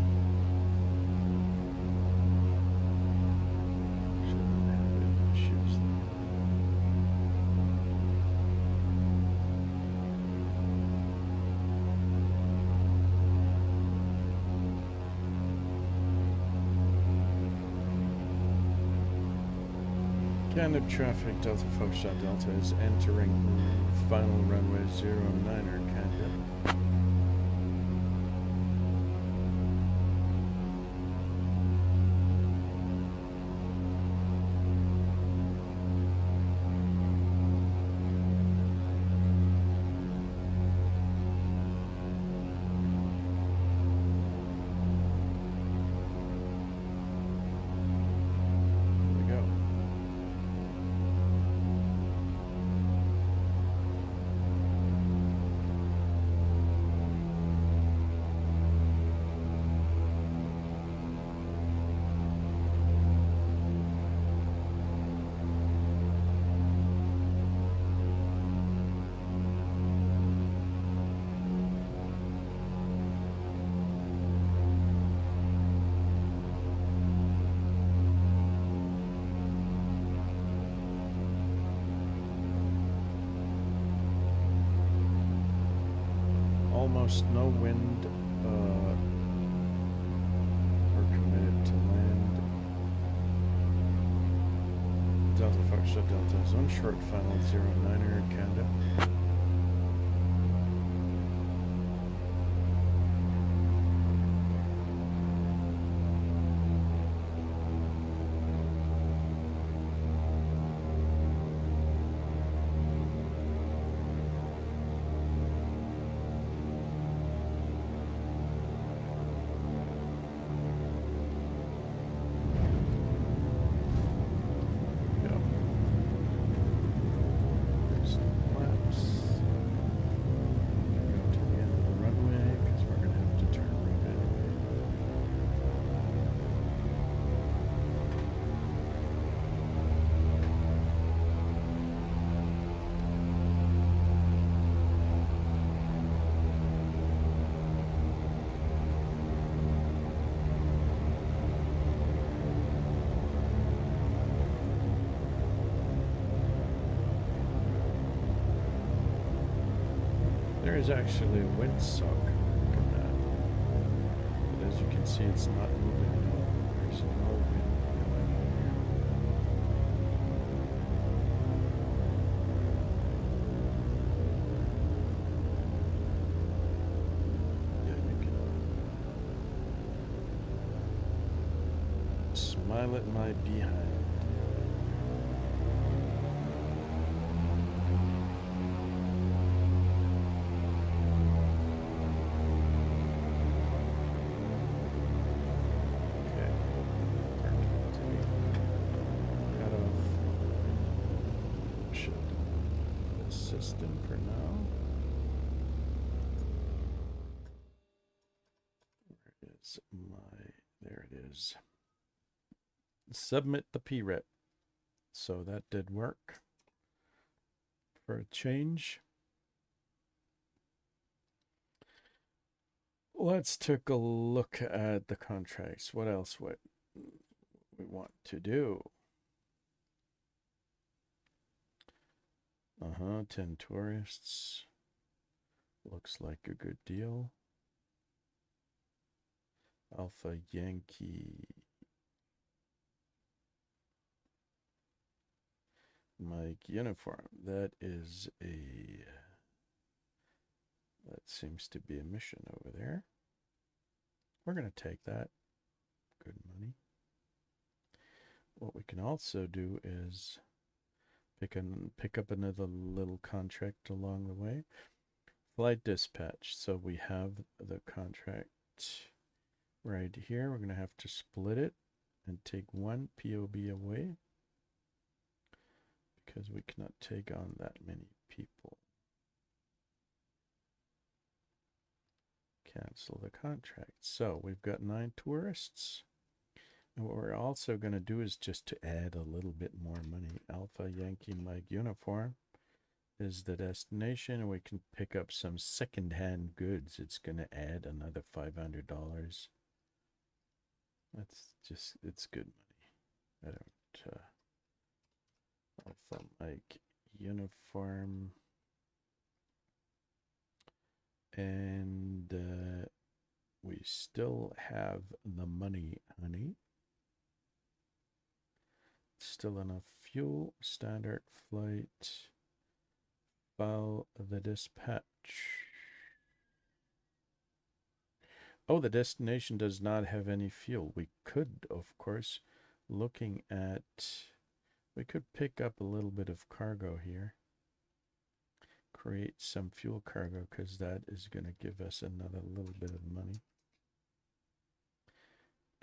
A: Shouldn't have any issues there. CANDEP traffic Delta Foxtrot Delta is entering final runway 09er, CANDEP. almost no wind. We're committed to land. Delta Foxtrot Delta Zone short final 09er Canada. There is actually a windsock. Look at that. But as you can see, it's not moving at all. There's no wind going on here. Yeah, you can smile at my behind. System for now. Where is my, there it is. Submit the PREP. So that did work for a change. Let's take a look at the contracts. What else would we want to do? 10 tourists. Looks like a good deal. Alpha Yankee. Mike Uniform. That is a... That seems to be a mission over there. We're going to take that. Good money. What we can also do is pick up another little contract along the way. Flight dispatch. So we have the contract right here. We're going to have to split it and take one POB away because we cannot take on that many people. Cancel the contract. So we've got 9 tourists. And what we're also going to do is just to add a little bit more money. Alpha Yankee Mike Uniform is the destination, and we can pick up some second-hand goods. It's going to add another $500. That's just, it's good money. I don't, Alpha Mike Uniform. And we still have the money, honey. Still enough fuel. Standard flight. File the dispatch. Oh, the destination does not have any fuel. We could, of course, looking at... We could pick up a little bit of cargo here. Create some fuel cargo, because that is going to give us another little bit of money.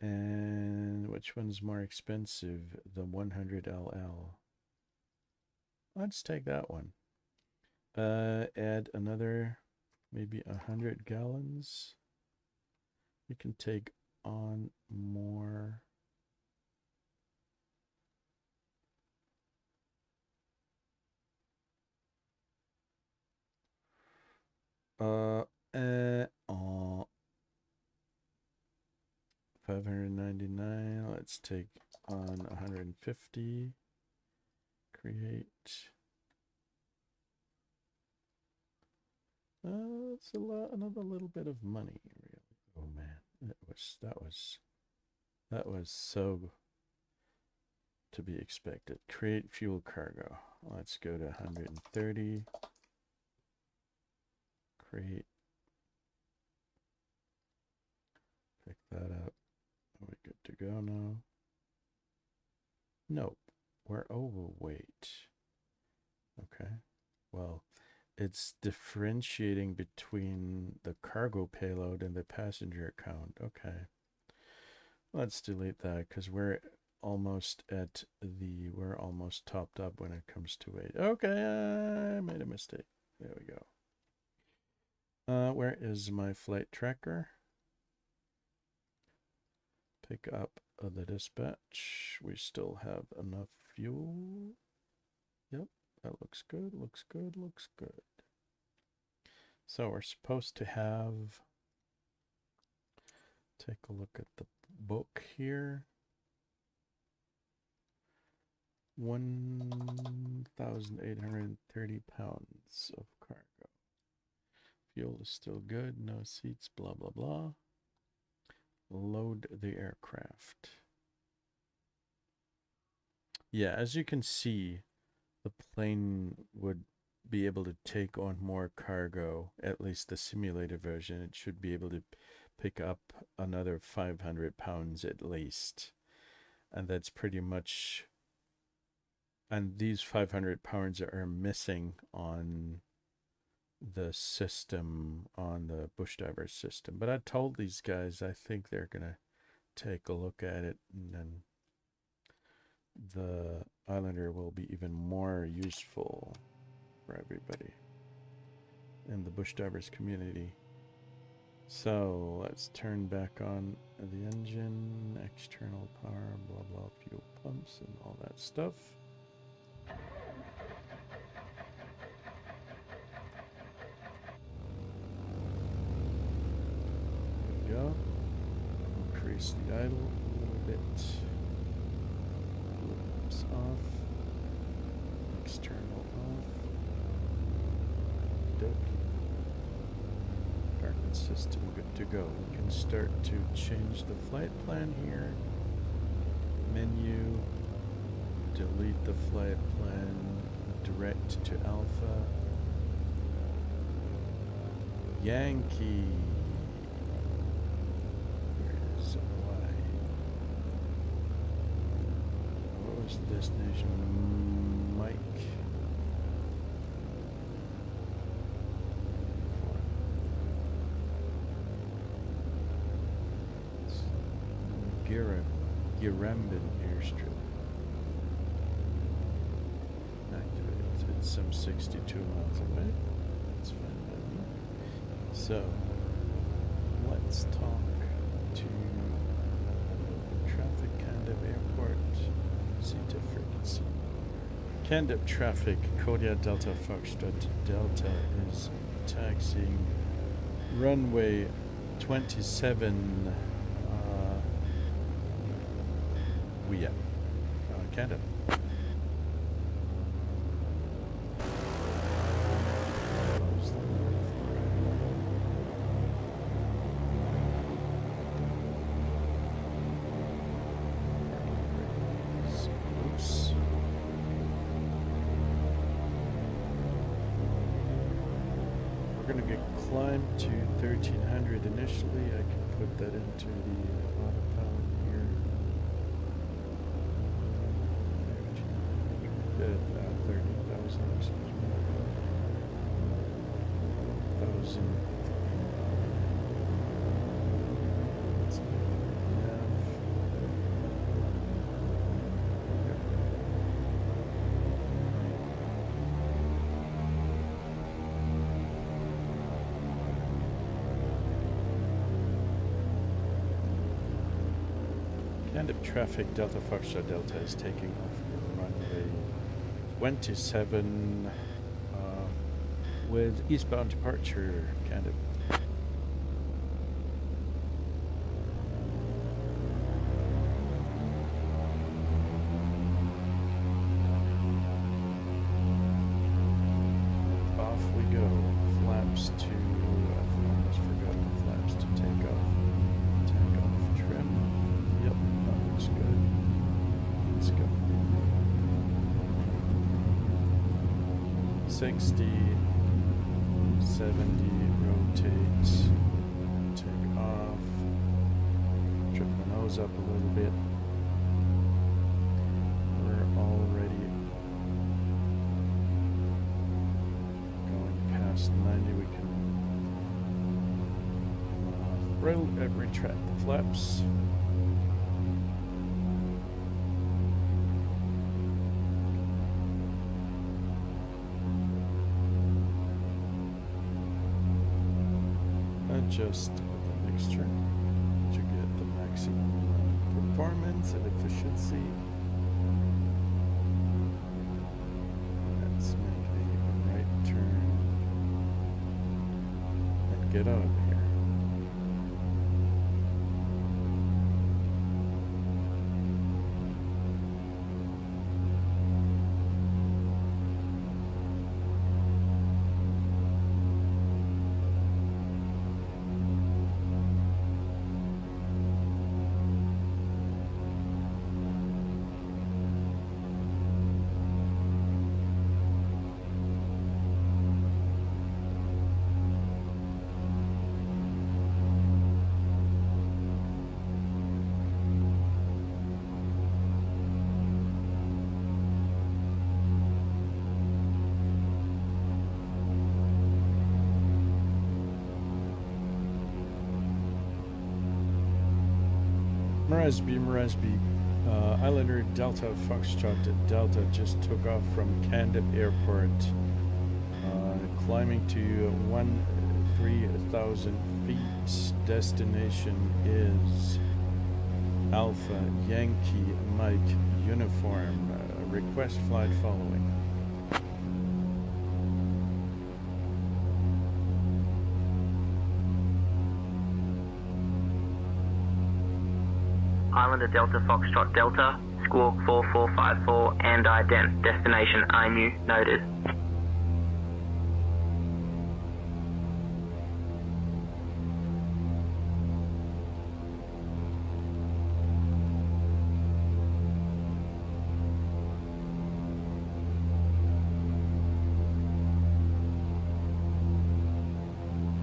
A: And which one's more expensive? The 100LL. Let's take that one. Add another maybe 100 gallons. We can take on more. $599. Let's take on 150. Create. it's a lot, another little bit of money, really. Oh man, that was so to be expected. Create fuel cargo. Let's go to 130. Create. Pick that up. Are we good to go now? Nope, we're overweight. Okay, well, it's differentiating between the cargo payload and the passenger count. Okay, let's delete that because we're almost topped up when it comes to weight. Okay, I made a mistake. There we go. Where is my flight tracker? Pick up the dispatch. We still have enough fuel. Yep, that looks good, looks good, looks good. So we're supposed to have, take a look at the book here. 1,830 pounds of cargo. Fuel is still good, no seats, blah, blah, blah. Load the aircraft. Yeah, as you can see, the plane would be able to take on more cargo, at least the simulator version. It should be able to pick up another 500 pounds at least. And that's pretty much, and these 500 pounds are missing on the system, on the BushDivers system. But I told these guys I think they're gonna take a look at it, and then the Islander will be even more useful for everybody in the BushDivers community. So let's turn back on the engine, external power, blah blah, fuel pumps and all that stuff. Go. Increase the idle a little bit. Loops off. External off. Dope. Darkness system good to go. We can start to change the flight plan here. Menu. Delete the flight plan. Direct to Alpha. Yankee. What was the destination? Mike. Girambin airstrip. Activated. It's some 62 miles away. That's fine by me. So, let's talk to traffic, Candip Airport, seat of frequency. Candip traffic, Kodia Delta Foxtrot Delta is taxiing runway 27. Candip. We're going to climb to 1300 initially. I can put that into the autopilot here. 30,000, excuse me. 1,000. Candip traffic, Delta Foxtrot Delta is taking off runway 27 with eastbound departure, Candip. Off we go, flaps to 60, 70, rotate, take off, trip the nose up a little bit. We're already going past 90. We can retract the flaps. Adjust the mixture to get the maximum performance and efficiency. Let's make a right turn and get out of here. Moresby, Islander Delta Foxtrot Delta just took off from Candip Airport, climbing to 3,000 feet. Destination is Alpha Yankee Mike Uniform. Request flight following.
E: Islander Delta Foxtrot Delta, Squawk 4454 and ident. Destination IMU noted.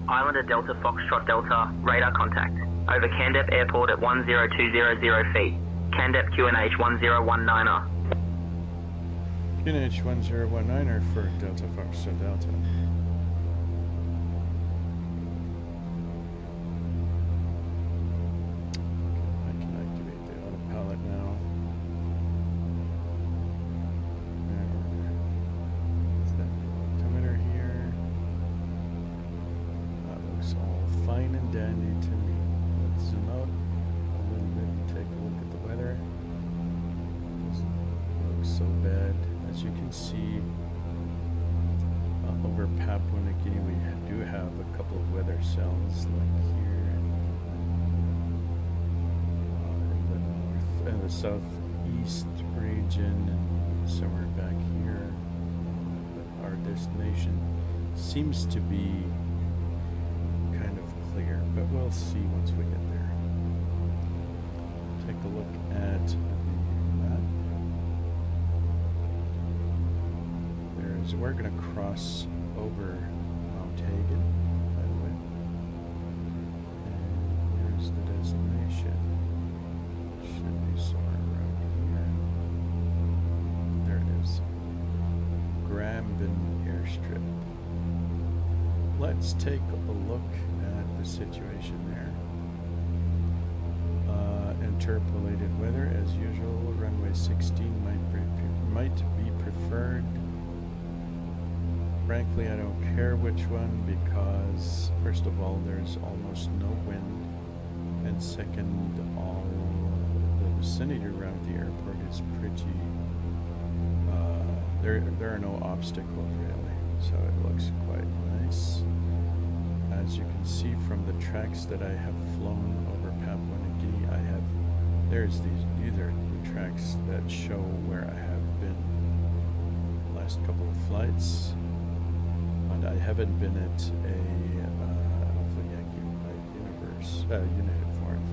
E: Islander Delta Foxtrot Delta, radar contact. Over Candep Airport at 10200 feet. Candep QNH 1019er.
A: QNH 1019er for Delta Foxtrot Delta. I can activate the autopilot now. Is that altimeter here? That looks all fine and dandy to me. Zoom out a little bit, take a look at the weather. Doesn't look so bad. As you can see, over Papua New Guinea, we do have a couple of weather cells, like here, in the north and the southeast region, and somewhere back here. But our destination seems to be kind of clear, but we'll see once we get there. Take a look at the map. We're going to cross over Mount Hagen, by the way. And here's the destination. Should be somewhere around here. There it is. Gramben Airstrip. Let's take a look at the situation there. Interpolated weather as usual. Runway 16 might be preferred. Frankly, I don't care which one, because first of all, there's almost no wind, and second, all the vicinity around the airport is pretty. There are no obstacles really, so it looks quite nice. As you can see from the tracks that I have flown over Papua New Guinea, these are the tracks that show where I have been the last couple of flights, and I haven't been at a Alpha Yankee United Foreign.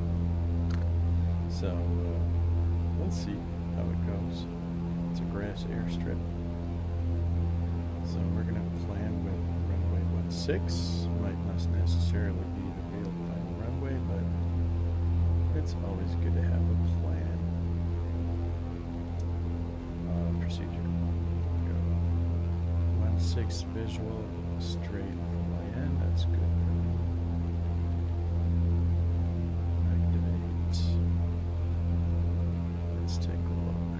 A: So we'll see how it goes. It's a grass airstrip. So we're going to plan with runway 16. Might not necessarily be the real final runway, but it's always good to have a plan. Procedure. Go. 16 visual, straight fly in. That's good for me. Activate. Let's take a look.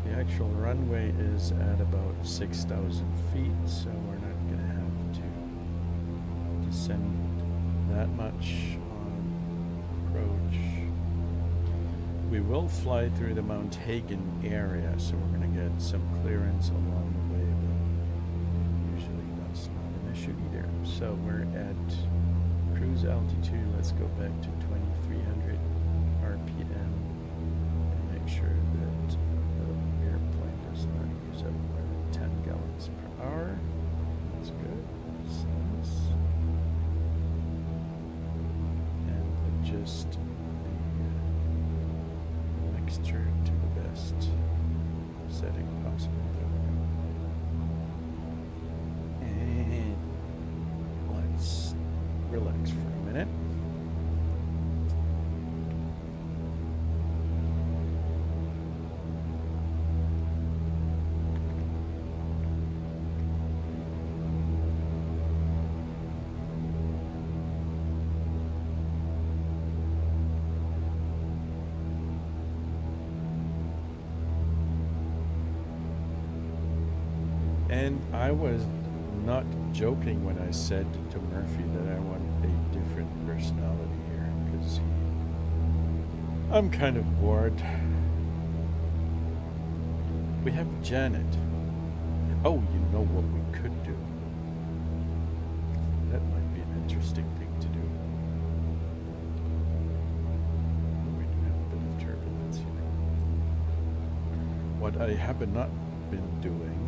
A: The actual runway is at about 6,000 feet, so we're not going to have to descend that much on approach. We will fly through the Mount Hagen area, so we're going to get some clearance along the way, but usually that's not an issue either. So we're at cruise altitude. Let's go back to 2,300 RPM and make sure that the airplane does not use up more than 10 gallons per hour. That's good. Nice. And adjust the mixture to the best setting possible. And let's relax for a minute. And I was not joking when I said to Murphy that I want a different personality here, because I'm kind of bored. We have Janet. Oh, you know what we could do? That might be an interesting thing to do. We do have a bit of turbulence here. What I have not been doing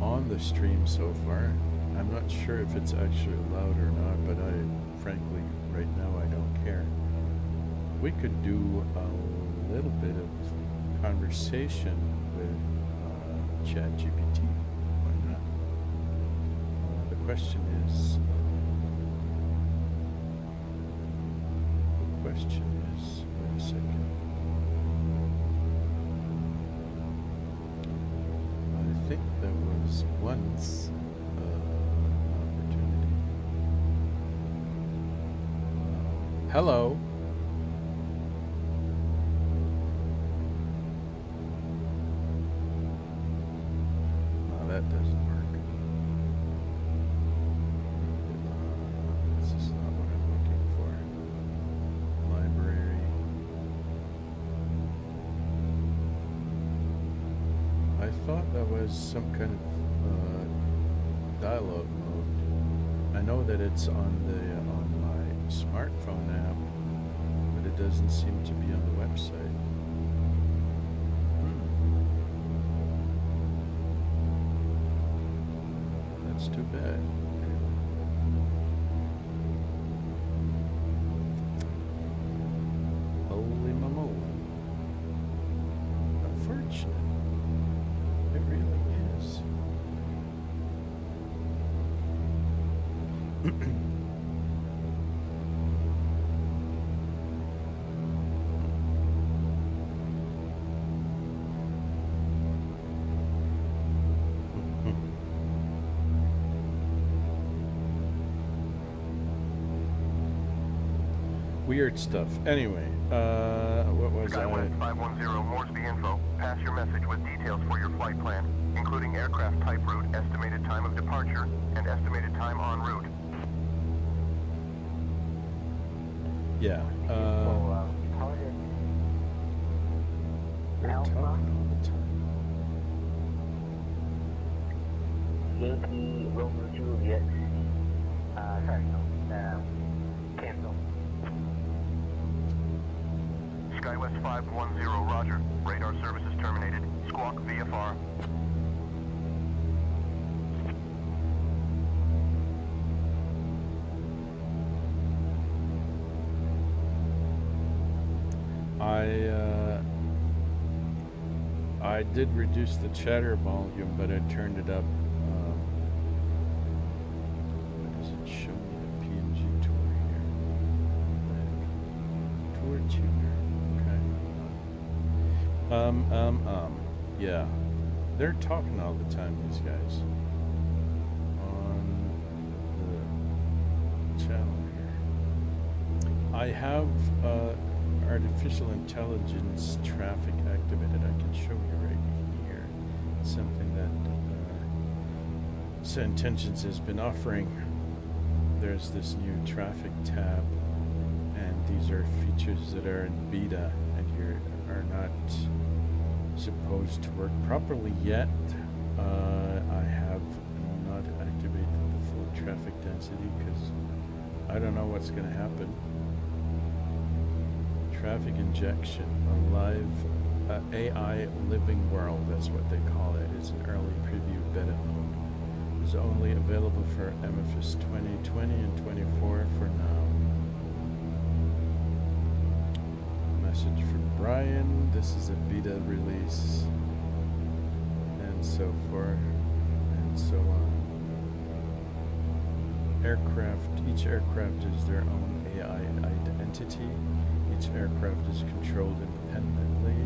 A: on the stream so far, I'm not sure if it's actually allowed or not, but frankly, right now I don't care. We could do a little bit of conversation with ChatGPT. Why not? The question is, wait a second. I think there was once opportunity. Hello. No, that doesn't work. This is not what I'm looking for. Library. I thought that was some kind of dialogue mode. I know that it's on my smartphone app, but it doesn't seem to be on the website. That's too bad. Holy momola. Unfortunate. It really is. Weird stuff. Anyway, what was
F: Skywest 510 Moresby info. Pass your message with details for your flight plan, including aircraft type route, estimated time of departure, and estimated time en route.
A: Yeah. They're talking all the time.
E: Yankee Romeo Juliet. Sorry, no. Cancel.
F: Skywest 510, roger. Radar services terminated. Squawk VFR.
A: I I did reduce the chatter volume, but I turned it up. What does it show me? The PNG tour here. Tour tuner. Okay. Yeah. They're talking all the time, these guys. On the channel here. I have artificial intelligence traffic activated. I can show you right here. It's something that Intentions has been offering. There's this new traffic tab, and these are features that are in beta and are not supposed to work properly yet. I have not activated the full traffic density because I don't know what's going to happen. Traffic injection, a live AI living world, that's what they call it. It's an early preview beta mode. It's only available for MFS 2020 and 24 for now. Message from Brian. This is a beta release, and so forth, and so on. Each aircraft is their own AI identity. Each aircraft is controlled independently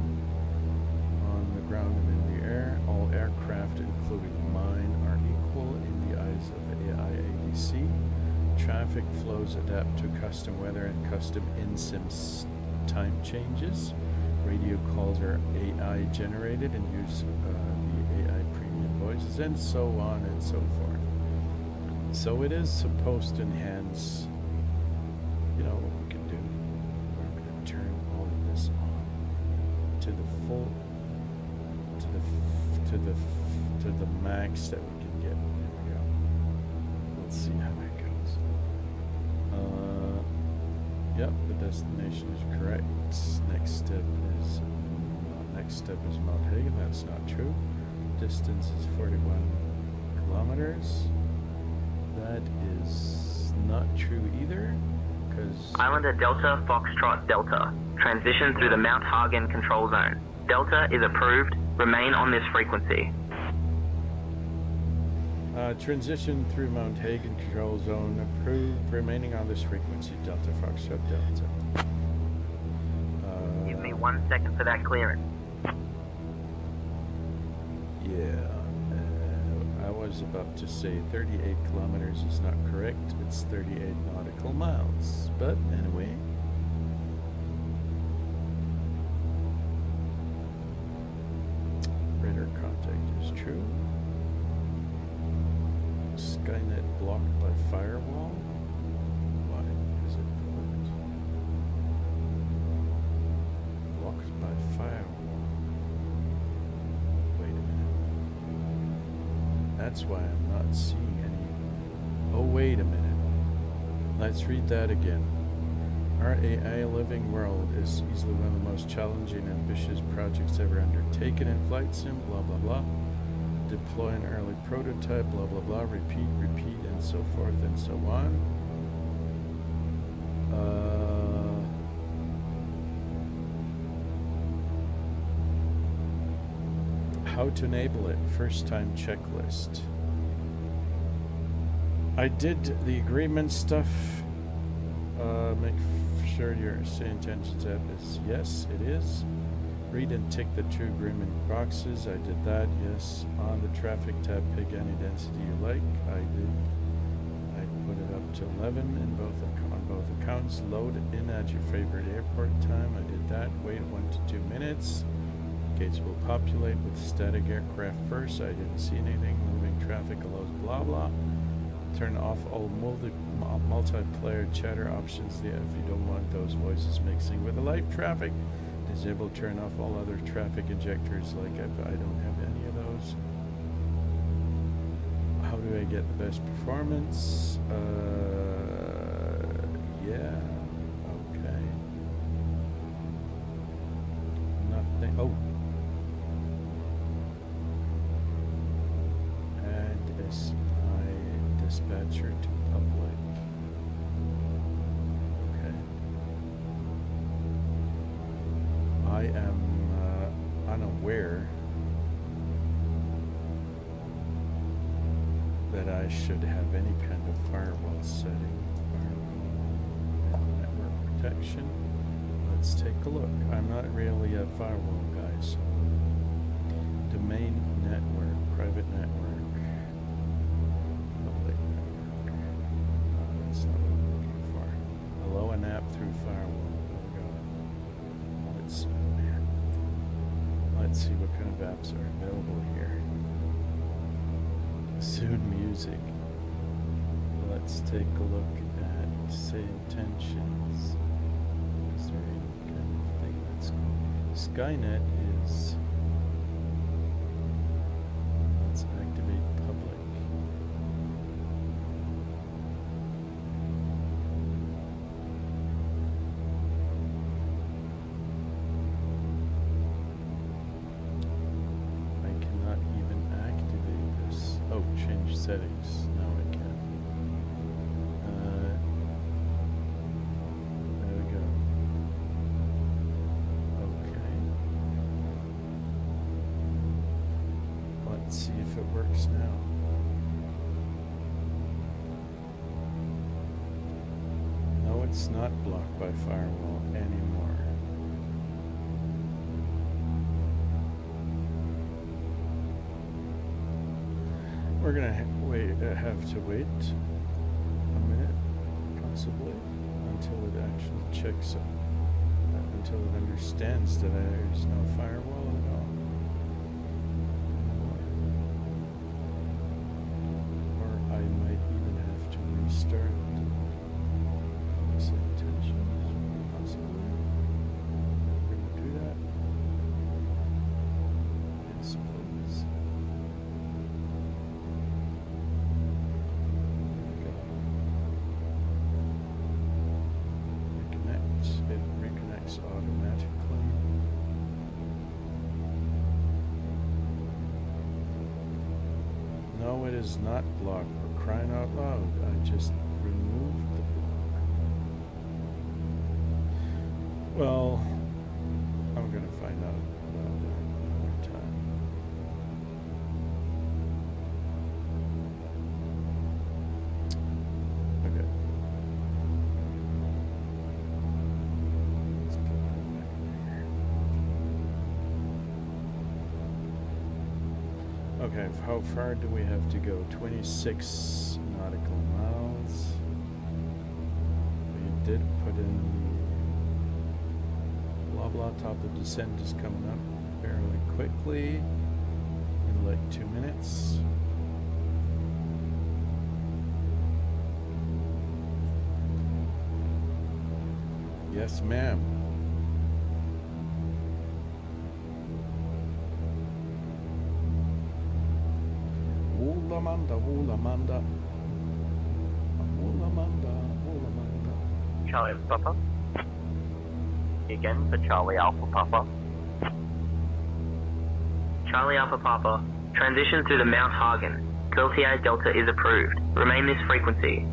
A: on the ground and in the air. All aircraft, including mine, are equal in the eyes of AI ADC. Traffic flows adapt to custom weather and custom in-sim time changes. Radio calls are AI generated and use the AI premium voices, and so on and so forth. So it is supposed to enhance, you know, what we can do. We're going to turn all of this on to the full, to the max that we can get. There we go. Let's see how that goes. Yep, the destination is correct. Next step is Mount Hagen. That's not true. Distance is 41 kilometers. That is not true either, because
E: Islander Delta Foxtrot Delta. Transition through the Mount Hagen control zone. Delta is approved. Remain on this frequency.
A: transition through Mount Hagen control zone approved. Remaining on this frequency. Delta Foxtrot Delta.
E: Give me 1 second for that clearance.
A: Yeah, I was about to say 38 kilometers is not correct. It's 38 nautical miles. But anyway. Radar contact is true. Skynet blocked by firewall. Why is it blocked? Blocked by firewall. Wait a minute. That's why I'm not seeing any. Oh, wait a minute. Let's read that again. Our AI living world is easily one of the most challenging and ambitious projects ever undertaken in flight sim, blah, blah, blah. Deploy an early prototype, blah, blah, blah, repeat, and so forth and so on. How to enable it, first time checklist. I did the agreement stuff. Make sure your say intentions app is yes, it is. Read and tick the two agreement boxes. I did that, yes. On the traffic tab, pick any density you like. I did. I put it up to 11 on both accounts. Load in at your favorite airport time. I did that. Wait 1 to 2 minutes. Gates will populate with static aircraft first. I didn't see anything. Moving traffic allows blah blah. Turn off all multiplayer chatter options if you don't want those voices mixing with the live traffic. Disable, turn off all other traffic injectors like I don't have any of those. How do I get the best performance? Yeah, okay. Nothing, oh. Add SI dispatcher to public. Okay. I am unaware that I should have any kind of firewall setting. Firewall, network protection. Let's take a look. I'm not really a firewall guy, so domain network, private network, public network. That's not what I'm looking for. Allow an app through firewall. There we go. Let's see what kind of apps are available here. Soon music. Let's take a look at say intentions. Is there any kind of thing that's cool? Skynet is. Let's activate public. I cannot even activate this. Oh, change settings. Now I can. There we go. Okay. Let's see if it works now. No, it's not blocked by firewall anymore. We're gonna have to wait a minute, possibly, until it actually checks up, until it understands that there's no firewall at all. Or I might even have to restart this intentions, possibly. We're gonna do that. Yes, please. It reconnects automatically. No, it is not blocked. For crying out loud, I just removed the block. Well, I'm gonna find out about that one more time. Okay. Let's put that back there. Okay, how far do we have to go? 26 nautical miles. We did put in the blah blah top of descent is coming up fairly quickly in like 2 minutes. Yes, ma'am. Woolamanda, Woolamanda. Woolamanda, Woolamanda.
E: Charlie Alpha Papa. Again for Charlie Alpha Papa. Charlie Alpha Papa. Transition through the Mount Hagen. LTA Delta is approved. Remain this frequency.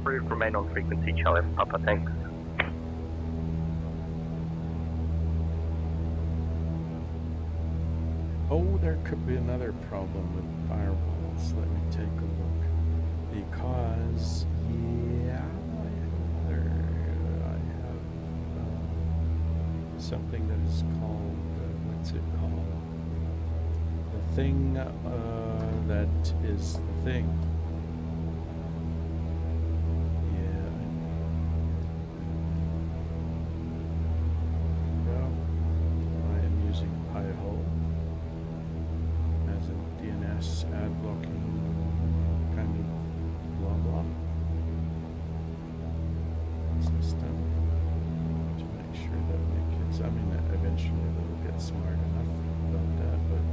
E: Approved. Remain on frequency, Charlie Alpha Papa. Thanks.
A: Oh, there could be another problem with firewalls. Let me take a look. Because, yeah, I have something that is called, what's it called? The thing that is the thing. Yeah. Well, I am using Pi-hole. DNS ad blocking kind of blah blah system to make sure that my kids, I mean, eventually they'll get smart enough about that, but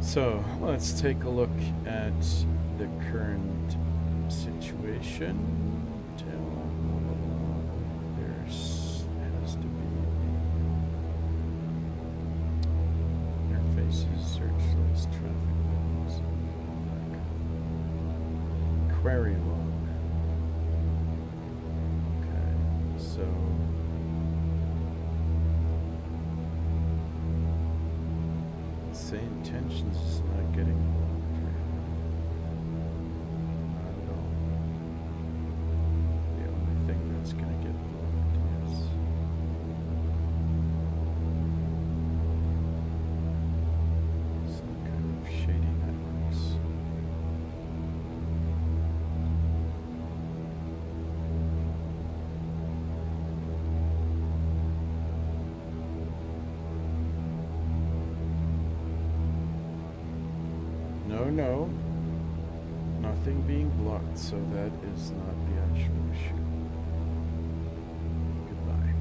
A: so let's take a look at the current situation. There's has to be interfaces, search list, traffic logs, query log. Okay, so say intentions is not getting no. Nothing being blocked, so that is not the actual issue. Goodbye.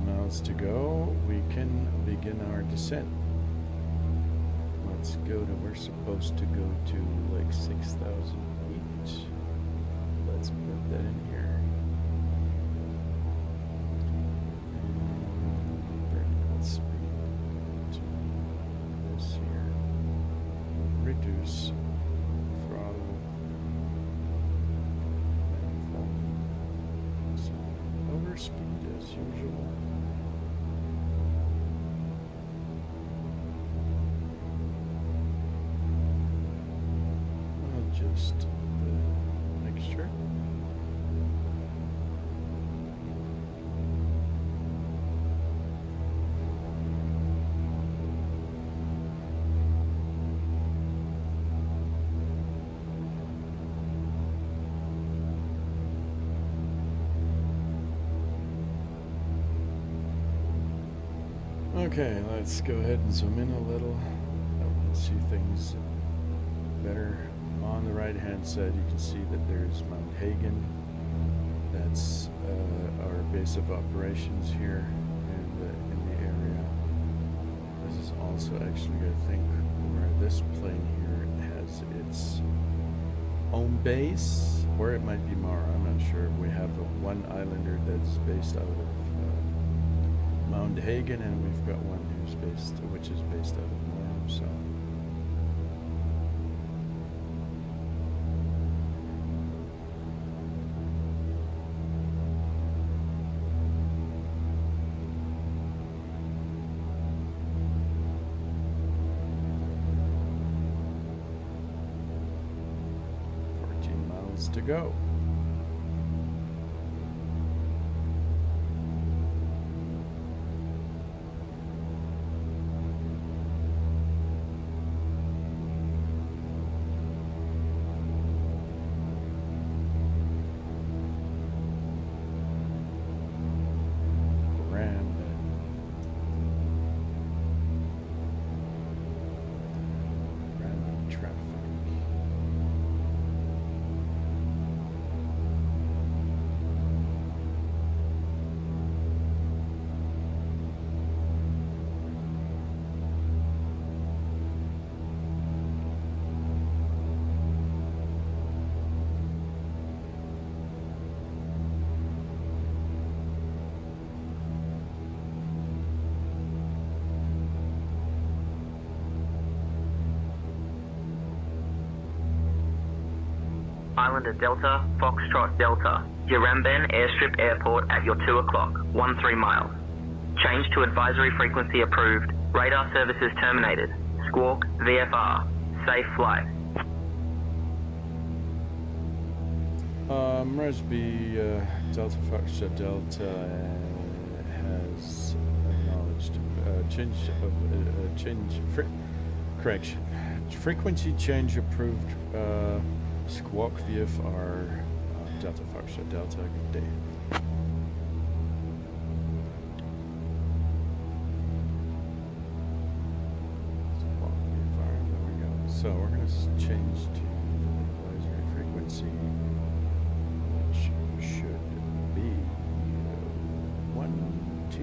A: Miles to go. We can begin our descent. Let's go to, we're supposed to go to like 6,000 feet. Let's put that in here. Vertical speed to this here. Reduce throttle. So overspeed as usual. Just the mixture. Okay, let's go ahead and zoom in a little. I can see things better. On the right hand side you can see that there's Mount Hagen. That's our base of operations here in the area. This is also actually, I think, where this plane here has its own base, or it might be Mara, I'm not sure. We have one islander that's based out of Mount Hagen, and we've got one which is based out of Mara, so. To go. Random traffic.
E: Islander Delta, Foxtrot Delta, Yaramban Airstrip Airport at your 2 o'clock, 13 miles. Change to advisory frequency approved. Radar services terminated. Squawk VFR. Safe flight.
A: Resby Delta Foxtrot Delta has acknowledged frequency change approved. Squawk VFR Delta Foxtrot Delta. Good day. Squawk VFR. There we go. So we're going to change to advisory frequency, which should be 1, 2.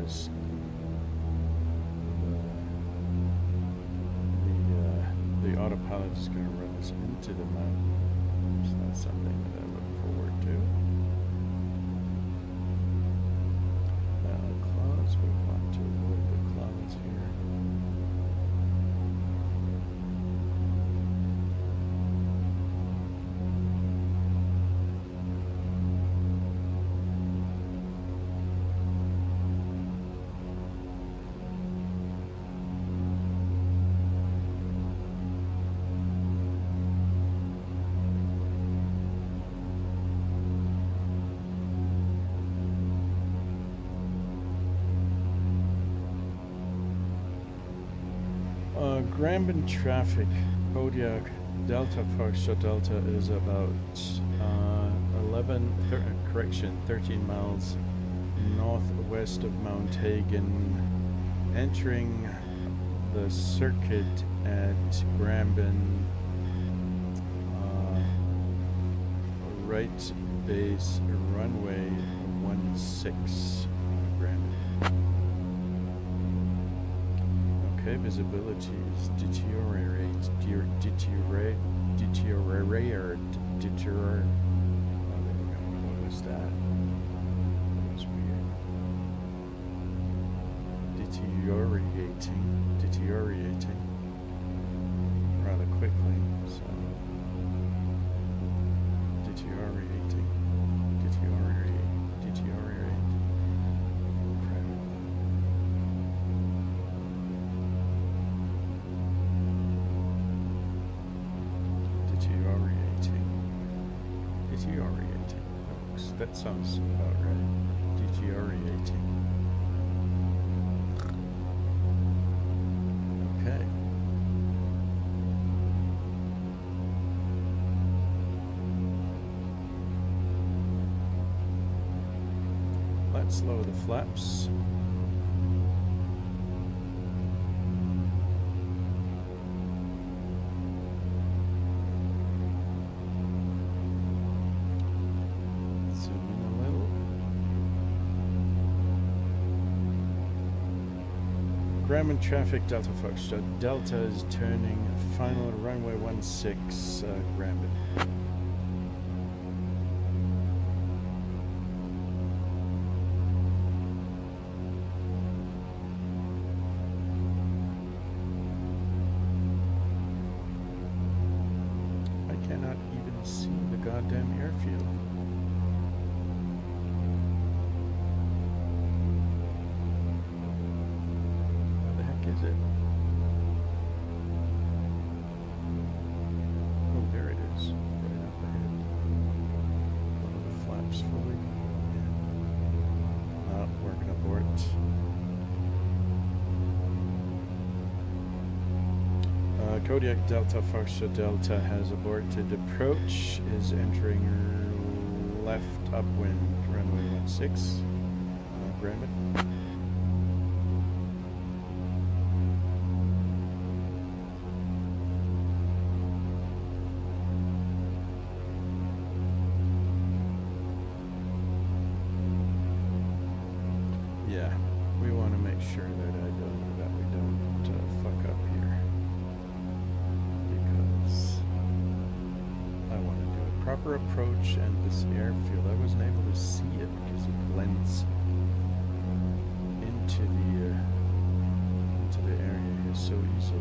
A: otherwise the autopilot is going to run us into the mountain. It's not something that I look forward to. Clouds, we want to avoid the clouds here. Granbin traffic, Kodiak Delta Foxtrot Delta is about 13 miles northwest of Mount Hagen, entering the circuit at Granbin, right base runway 16, Granbin. Okay, visibility is deteriorate. Oh, there we go. What was that? That was weird. Deteriorating rather quickly. So deteriorate. Deteriorating, folks. That sounds about right. Deteriorating. Okay. Let's lower the flaps. Granbin traffic, Delta Foxtrot Delta is turning final runway 16, Granbin. I cannot even see the goddamn airfield. Is it? Oh, there it is. Right up ahead. Lower the flaps fully. Oh, we're gonna abort. Kodiak Delta Foxtrot Delta has aborted approach, is entering left upwind runway 16, Granbin. Yeah, we want to make sure that we don't fuck up here, because I want to do a proper approach, and this airfield, I wasn't able to see it because it blends into the area here so easily.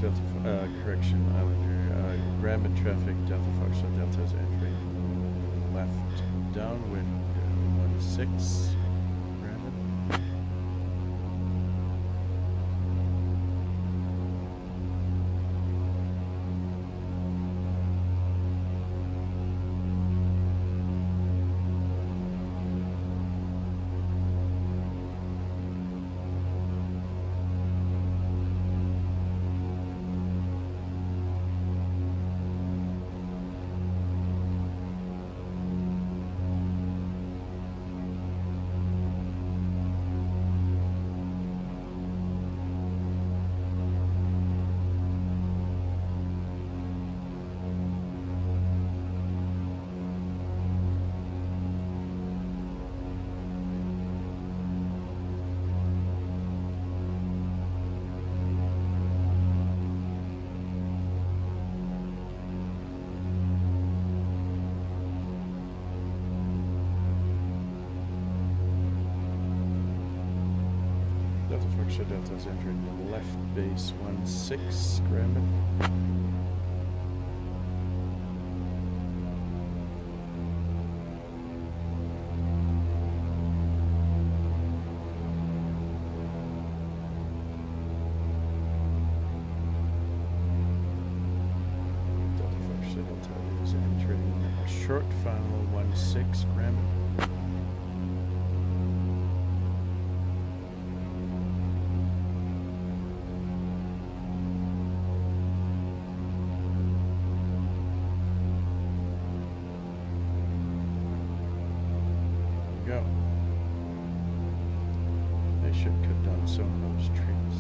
A: Delta, correction, Islander. Rabbit traffic, Delta Foxtrot Delta is entering left downwind 16. Rabbit. Delta Foxtrot Delta is entering the left base 16, Rabbit. Delta Foxtrot Delta is entering a short final 16, Rabbit. Go. They should cut down some of those trees.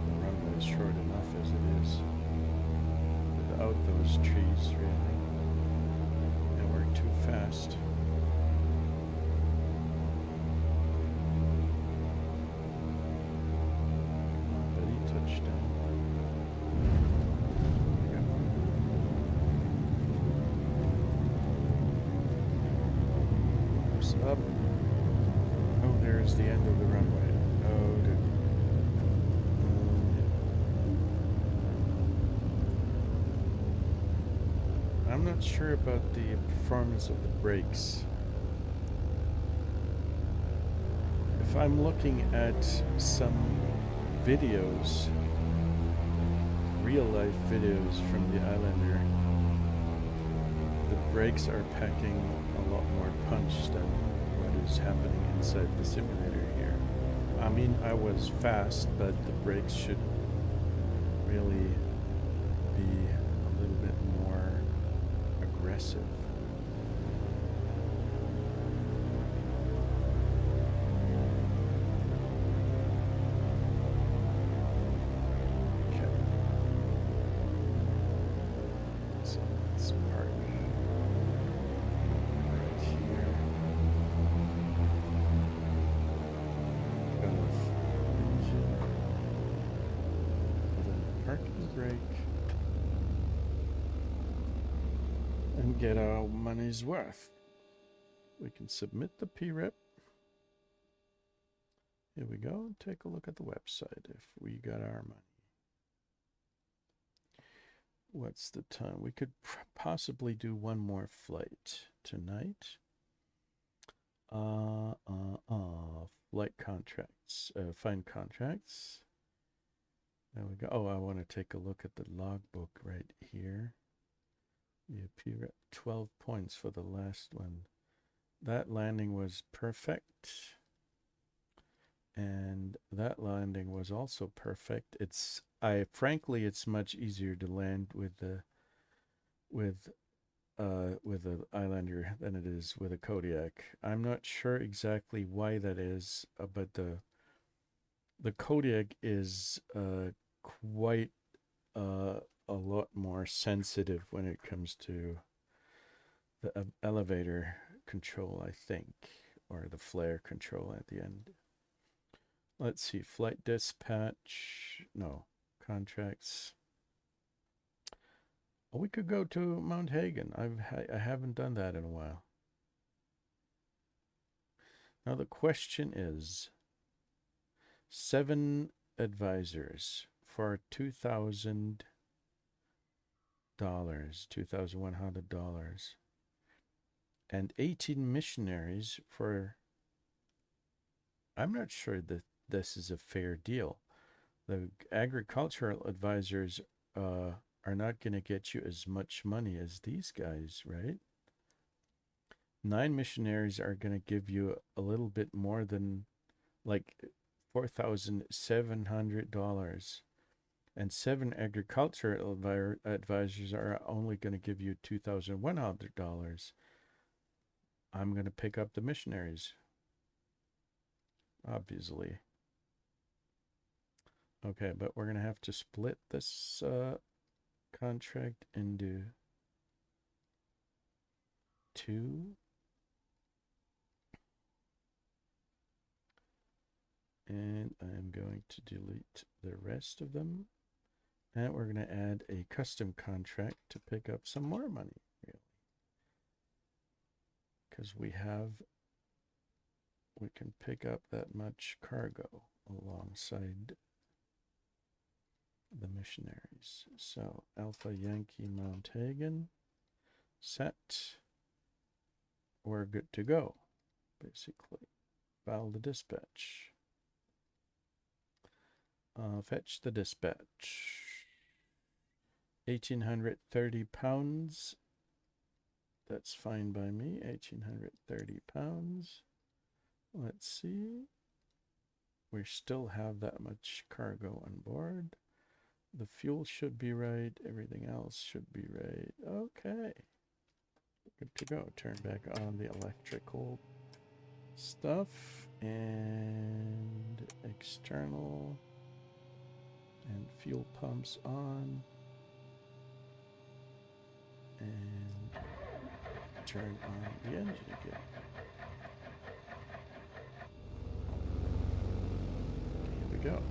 A: The runway is short enough as it is without those trees, really. And we're too fast. Come on, buddy, touchdown. Up. Oh, there's the end of the runway. Oh, good. I'm not sure about the performance of the brakes. If I'm looking at some videos, real life videos from the Islander, the brakes are packing a lot more punch than what is happening inside the simulator here. I mean, I was fast, but the brakes should really be a little bit more aggressive. Okay. So let's park. And get our money's worth. We can submit the PRIP. Here we go. Take a look at the website if we got our money. What's the time? We could possibly do one more flight tonight. Flight contracts. Find contracts. There we go. Oh, I want to take a look at the logbook right here. The PRIP 12 points for the last one. That landing was perfect. And that landing was also perfect. Frankly, it's much easier to land with the Islander than it is with a Kodiak. I'm not sure exactly why that is, but the Kodiak is quite a lot more sensitive when it comes to the elevator control, I think, or the flare control at the end. Let's see, flight dispatch, no, contracts. Oh, we could go to Mount Hagen. I haven't done that in a while. Now the question is, 7 advisors for $2,000, $2,100, and 18 missionaries for, I'm not sure that this is a fair deal. The agricultural advisors are not going to get you as much money as these guys, right? 9 missionaries are going to give you a little bit more than like $4,700, and 7 agricultural advisors are only going to give you $2,100. I'm going to pick up the missionaries, obviously. Okay, but we're going to have to split this contract into 2. And I'm going to delete the rest of them. And we're going to add a custom contract to pick up some more money, really. Because we can pick up that much cargo alongside the missionaries. So Alpha Yankee Mount Hagen, set. We're good to go, basically. File the dispatch. Fetch the dispatch. 1,830 pounds. That's fine by me. 1,830 pounds. Let's see. We still have that much cargo on board. The fuel should be right. Everything else should be right. Okay. Good to go. Turn back on the electrical stuff. And external. And fuel pumps on. And turn on the engine again. Here we go.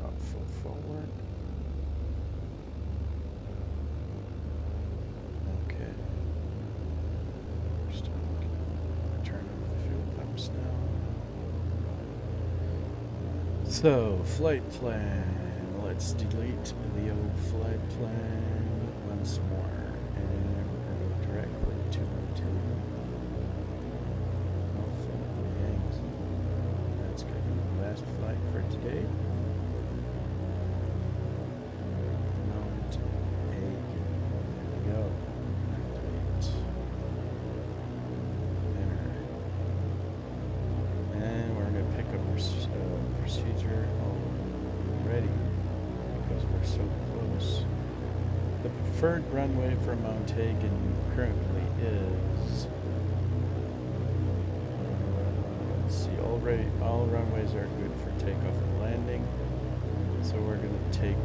A: Up full forward. Okay. First time we can turn off the fuel pumps now. So, flight plan. Let's delete the old flight plan once more. And we're going to go directly to Ontario. Alpha Yankee. That's going to be the last flight for today. Mount Hagen. There we go. Activate. Enter. And we're going to pick up procedure already because we're so close. The preferred runway for Mount Hagen currently is, let's see, all runways are good for takeoff and landing. So we're going to take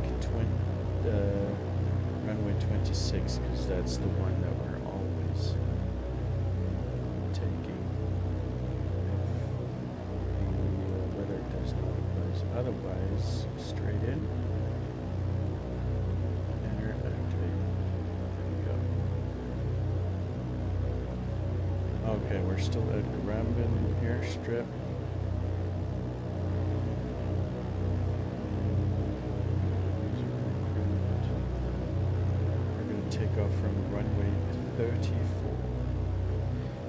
A: runway 26 because that's the one that we're always taking if the weather does not advise otherwise. Straight in. Enter, activate. There we go. Okay, we're still at Granville airstrip. We're going to take off from runway 34.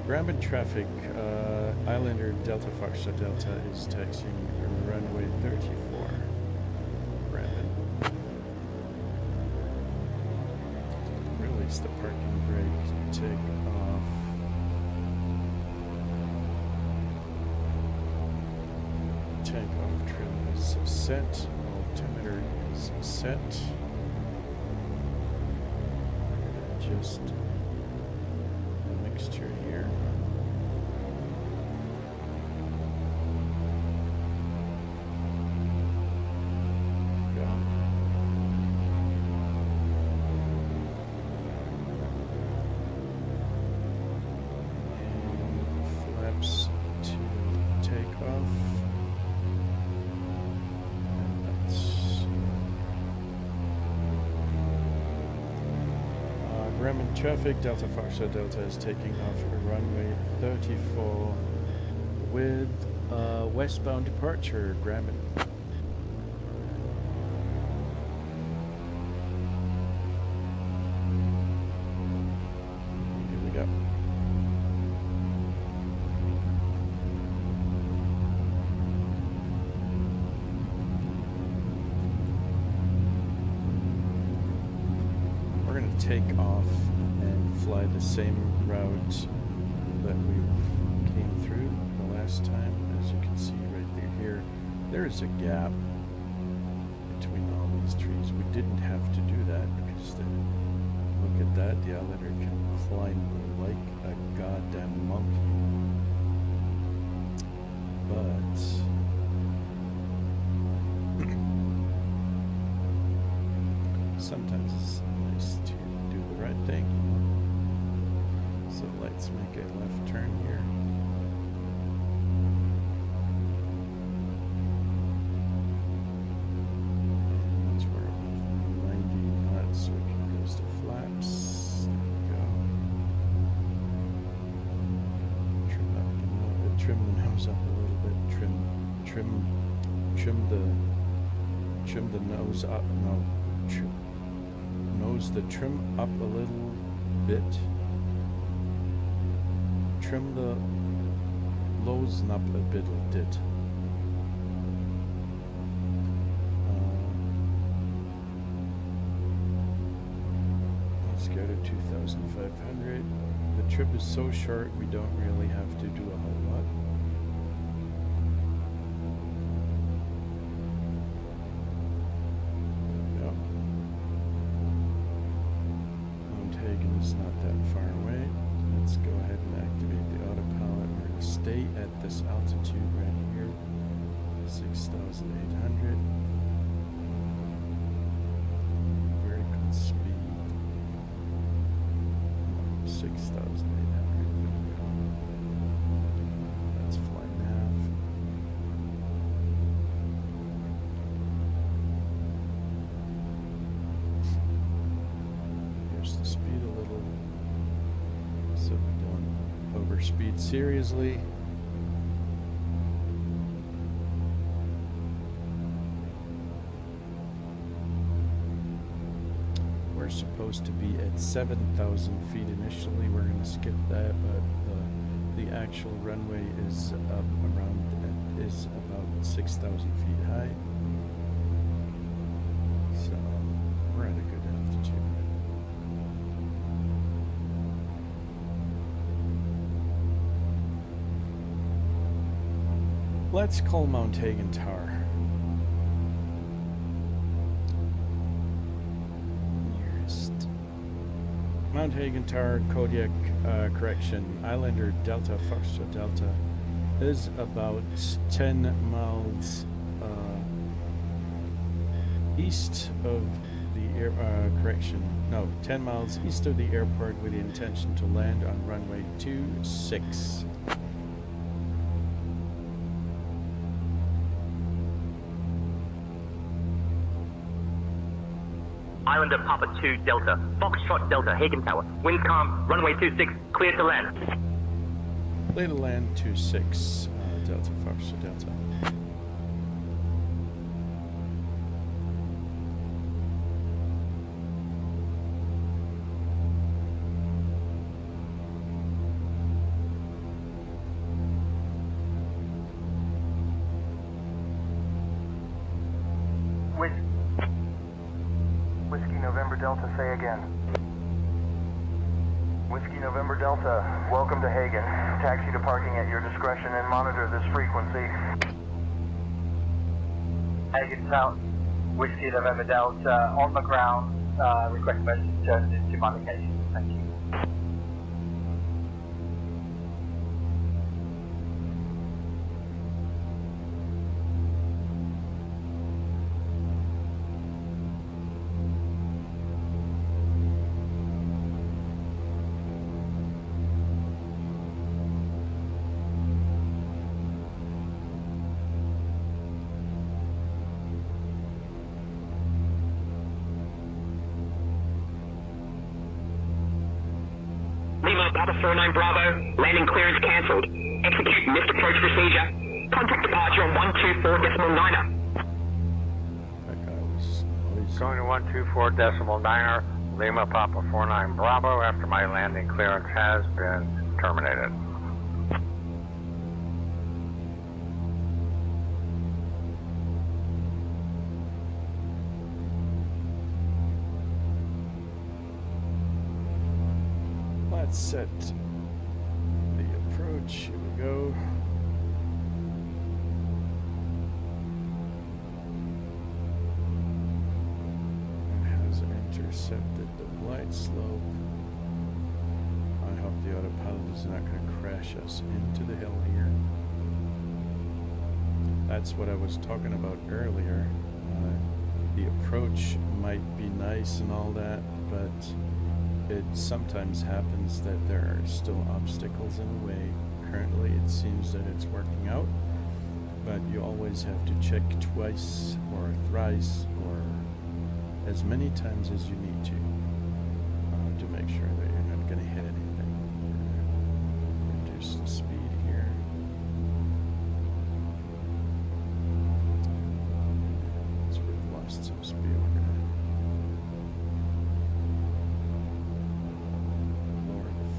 A: Granville traffic, Islander Delta Foxtrot Delta is taxiing runway 34. Granville. Release the parking brake, take off. Takeoff trim is set, altimeter is set. Just the mixture here. Grumman traffic, Delta Foxtrot Delta is taking off runway 34 with westbound departure, Grumman. Here we go. We're going to take off and fly the same route that we came through the last time. As you can see right here, there is a gap between all these trees. We didn't have to do that because look at that, the alligator can climb like a goddamn monkey. But sometimes it's nice to do the right thing, you know? So let's make a left turn here. And that's where about 90 knots, so we can go to flaps. There we go. Trim up a little bit, trim the nose up a little bit, trim the nose up, nose the trim up a little bit. Trim the lows up a bit. Let's go to 2,500. The trip is so short, we don't really have to do a whole lot. Is not that far away. Let's go ahead and activate the autopilot. We're going to stay at this altitude right here, 6,800. Very good speed. 6,800. Let's fly nav. Here's the speed a little, so we don't overspeed seriously. We're supposed to be at 7,000 feet initially. We're going to skip that, but the actual runway is up is about 6,000 feet high. So we're at a good altitude. Let's call Mount Hagen Tower. Nearest. Mount Hagen Tower, Kodiak, correction, Islander Delta, Foxtrot Delta, is about 10 miles east of the 10 miles east of the airport with the intention to land on runway 26.
E: Islander Papa 2 Delta, Foxtrot Delta, Hagen Tower. Wind calm, runway 26, clear to land.
A: Clear to land 26, Delta, Foxtrot Delta.
F: Whiskey November Delta, say again. Whiskey November Delta, welcome to Hagen. Taxi to parking at your discretion and monitor this frequency.
G: Hagen Tower, Whiskey November Delta, on the ground, request emergency turns into my location. Thank you.
E: Papa 49 Bravo. Landing clearance cancelled. Execute missed approach procedure. Contact departure on 124.9er.
A: That guy was noisy.
C: Going to 124.9er, Lima Papa 49 Bravo after my landing clearance has been terminated.
A: Let's set the approach. Here we go. It has intercepted the glide slope. I hope the autopilot is not going to crash us into the hill here. That's what I was talking about earlier. The approach might be nice and all that, but it sometimes happens that there are still obstacles in the way. Currently it seems that it's working out, but you always have to check twice or thrice or as many times as you need to make sure that you're not going to hit anything. Reduce the speed here. So we've lost some speed.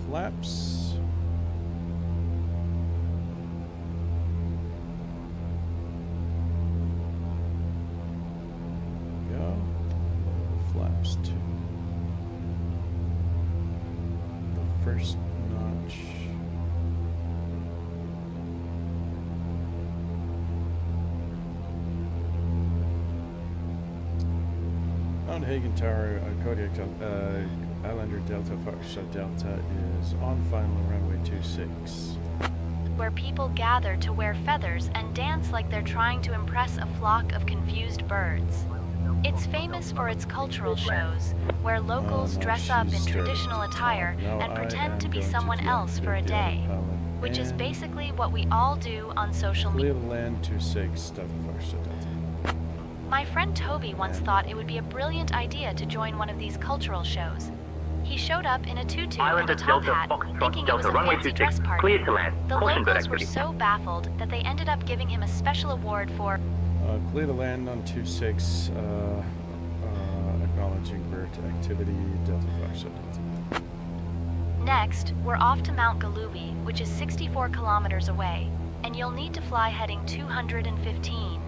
A: Flaps. Go. Flaps to the first notch. Mount Hagen Tower, Kodiak Islander Delta Foxtrot Delta is on final runway 26.
H: Where people gather to wear feathers and dance like they're trying to impress a flock of confused birds. It's famous for its cultural shows, where locals dress up in traditional attire and pretend to be someone else for a day, which is basically what we all do on social media.
A: Land 26 Delta Foxtrot Delta.
H: My friend Toby once thought it would be a brilliant idea to join one of these cultural shows. He showed up in a tutu and a top hat, thinking it was a fancy dress party.
E: Cleared to land.
H: The
E: Caution bird
H: locals were
E: activity.
H: so baffled that they ended up giving him a special award for
A: Clear to land on 26, acknowledging bird activity, Delta Foxtrot Delta.
H: Next, we're off to Mount Galubi, which is 64 kilometers away, and you'll need to fly heading 215.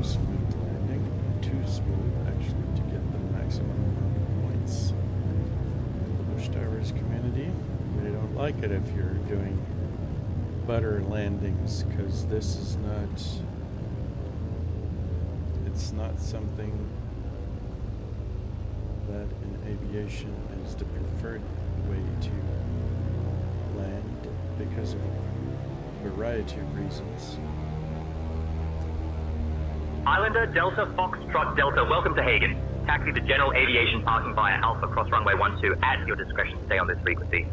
A: Smooth landing, too smooth actually to get the maximum amount of points. The BushDivers community, they don't like it if you're doing butter landings, because this is not, it's not something that in aviation is the preferred way to land because of a variety of reasons.
E: Islander Delta Foxtrot Delta, welcome to Hagen. Taxi to general aviation parking via Alpha cross runway 12 at your discretion. Stay on this frequency.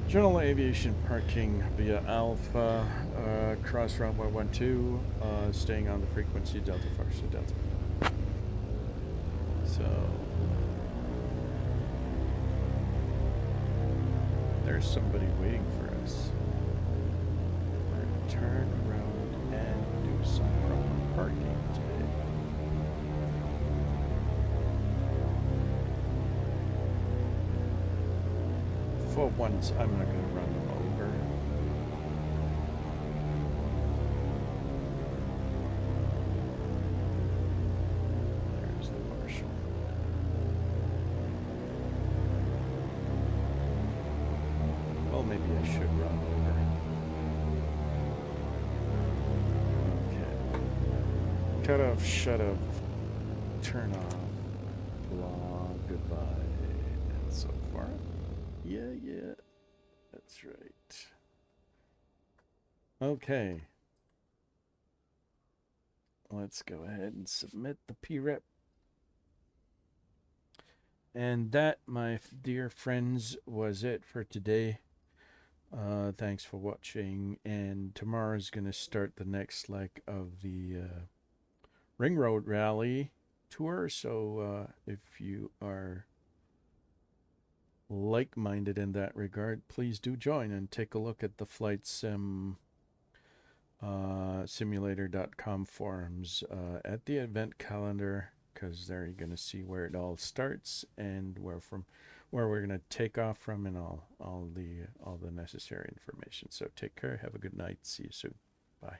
A: General aviation parking via Alpha, cross runway 12, staying on the frequency Delta Foxtrot Delta. So there's somebody waiting for us. We're gonna turn around and do some proper parking today. For once, I'm not going to run them over. There's the marshal. Well, maybe I should run over. Okay. Cut off, shut off, turn off, blah, goodbye, and so forth. Yeah, that's right. Okay. Let's go ahead and submit the PREP. And that, my dear friends, was it for today. Thanks for watching. And tomorrow's going to start the next leg of the Ring Road Rally tour. So if you are like-minded in that regard, please do join and take a look at the FlightSimulator.com forums at the event calendar, because there you're going to see where it all starts and where we're going to take off from, and all the necessary information. So take care, have a good night, see you soon, bye.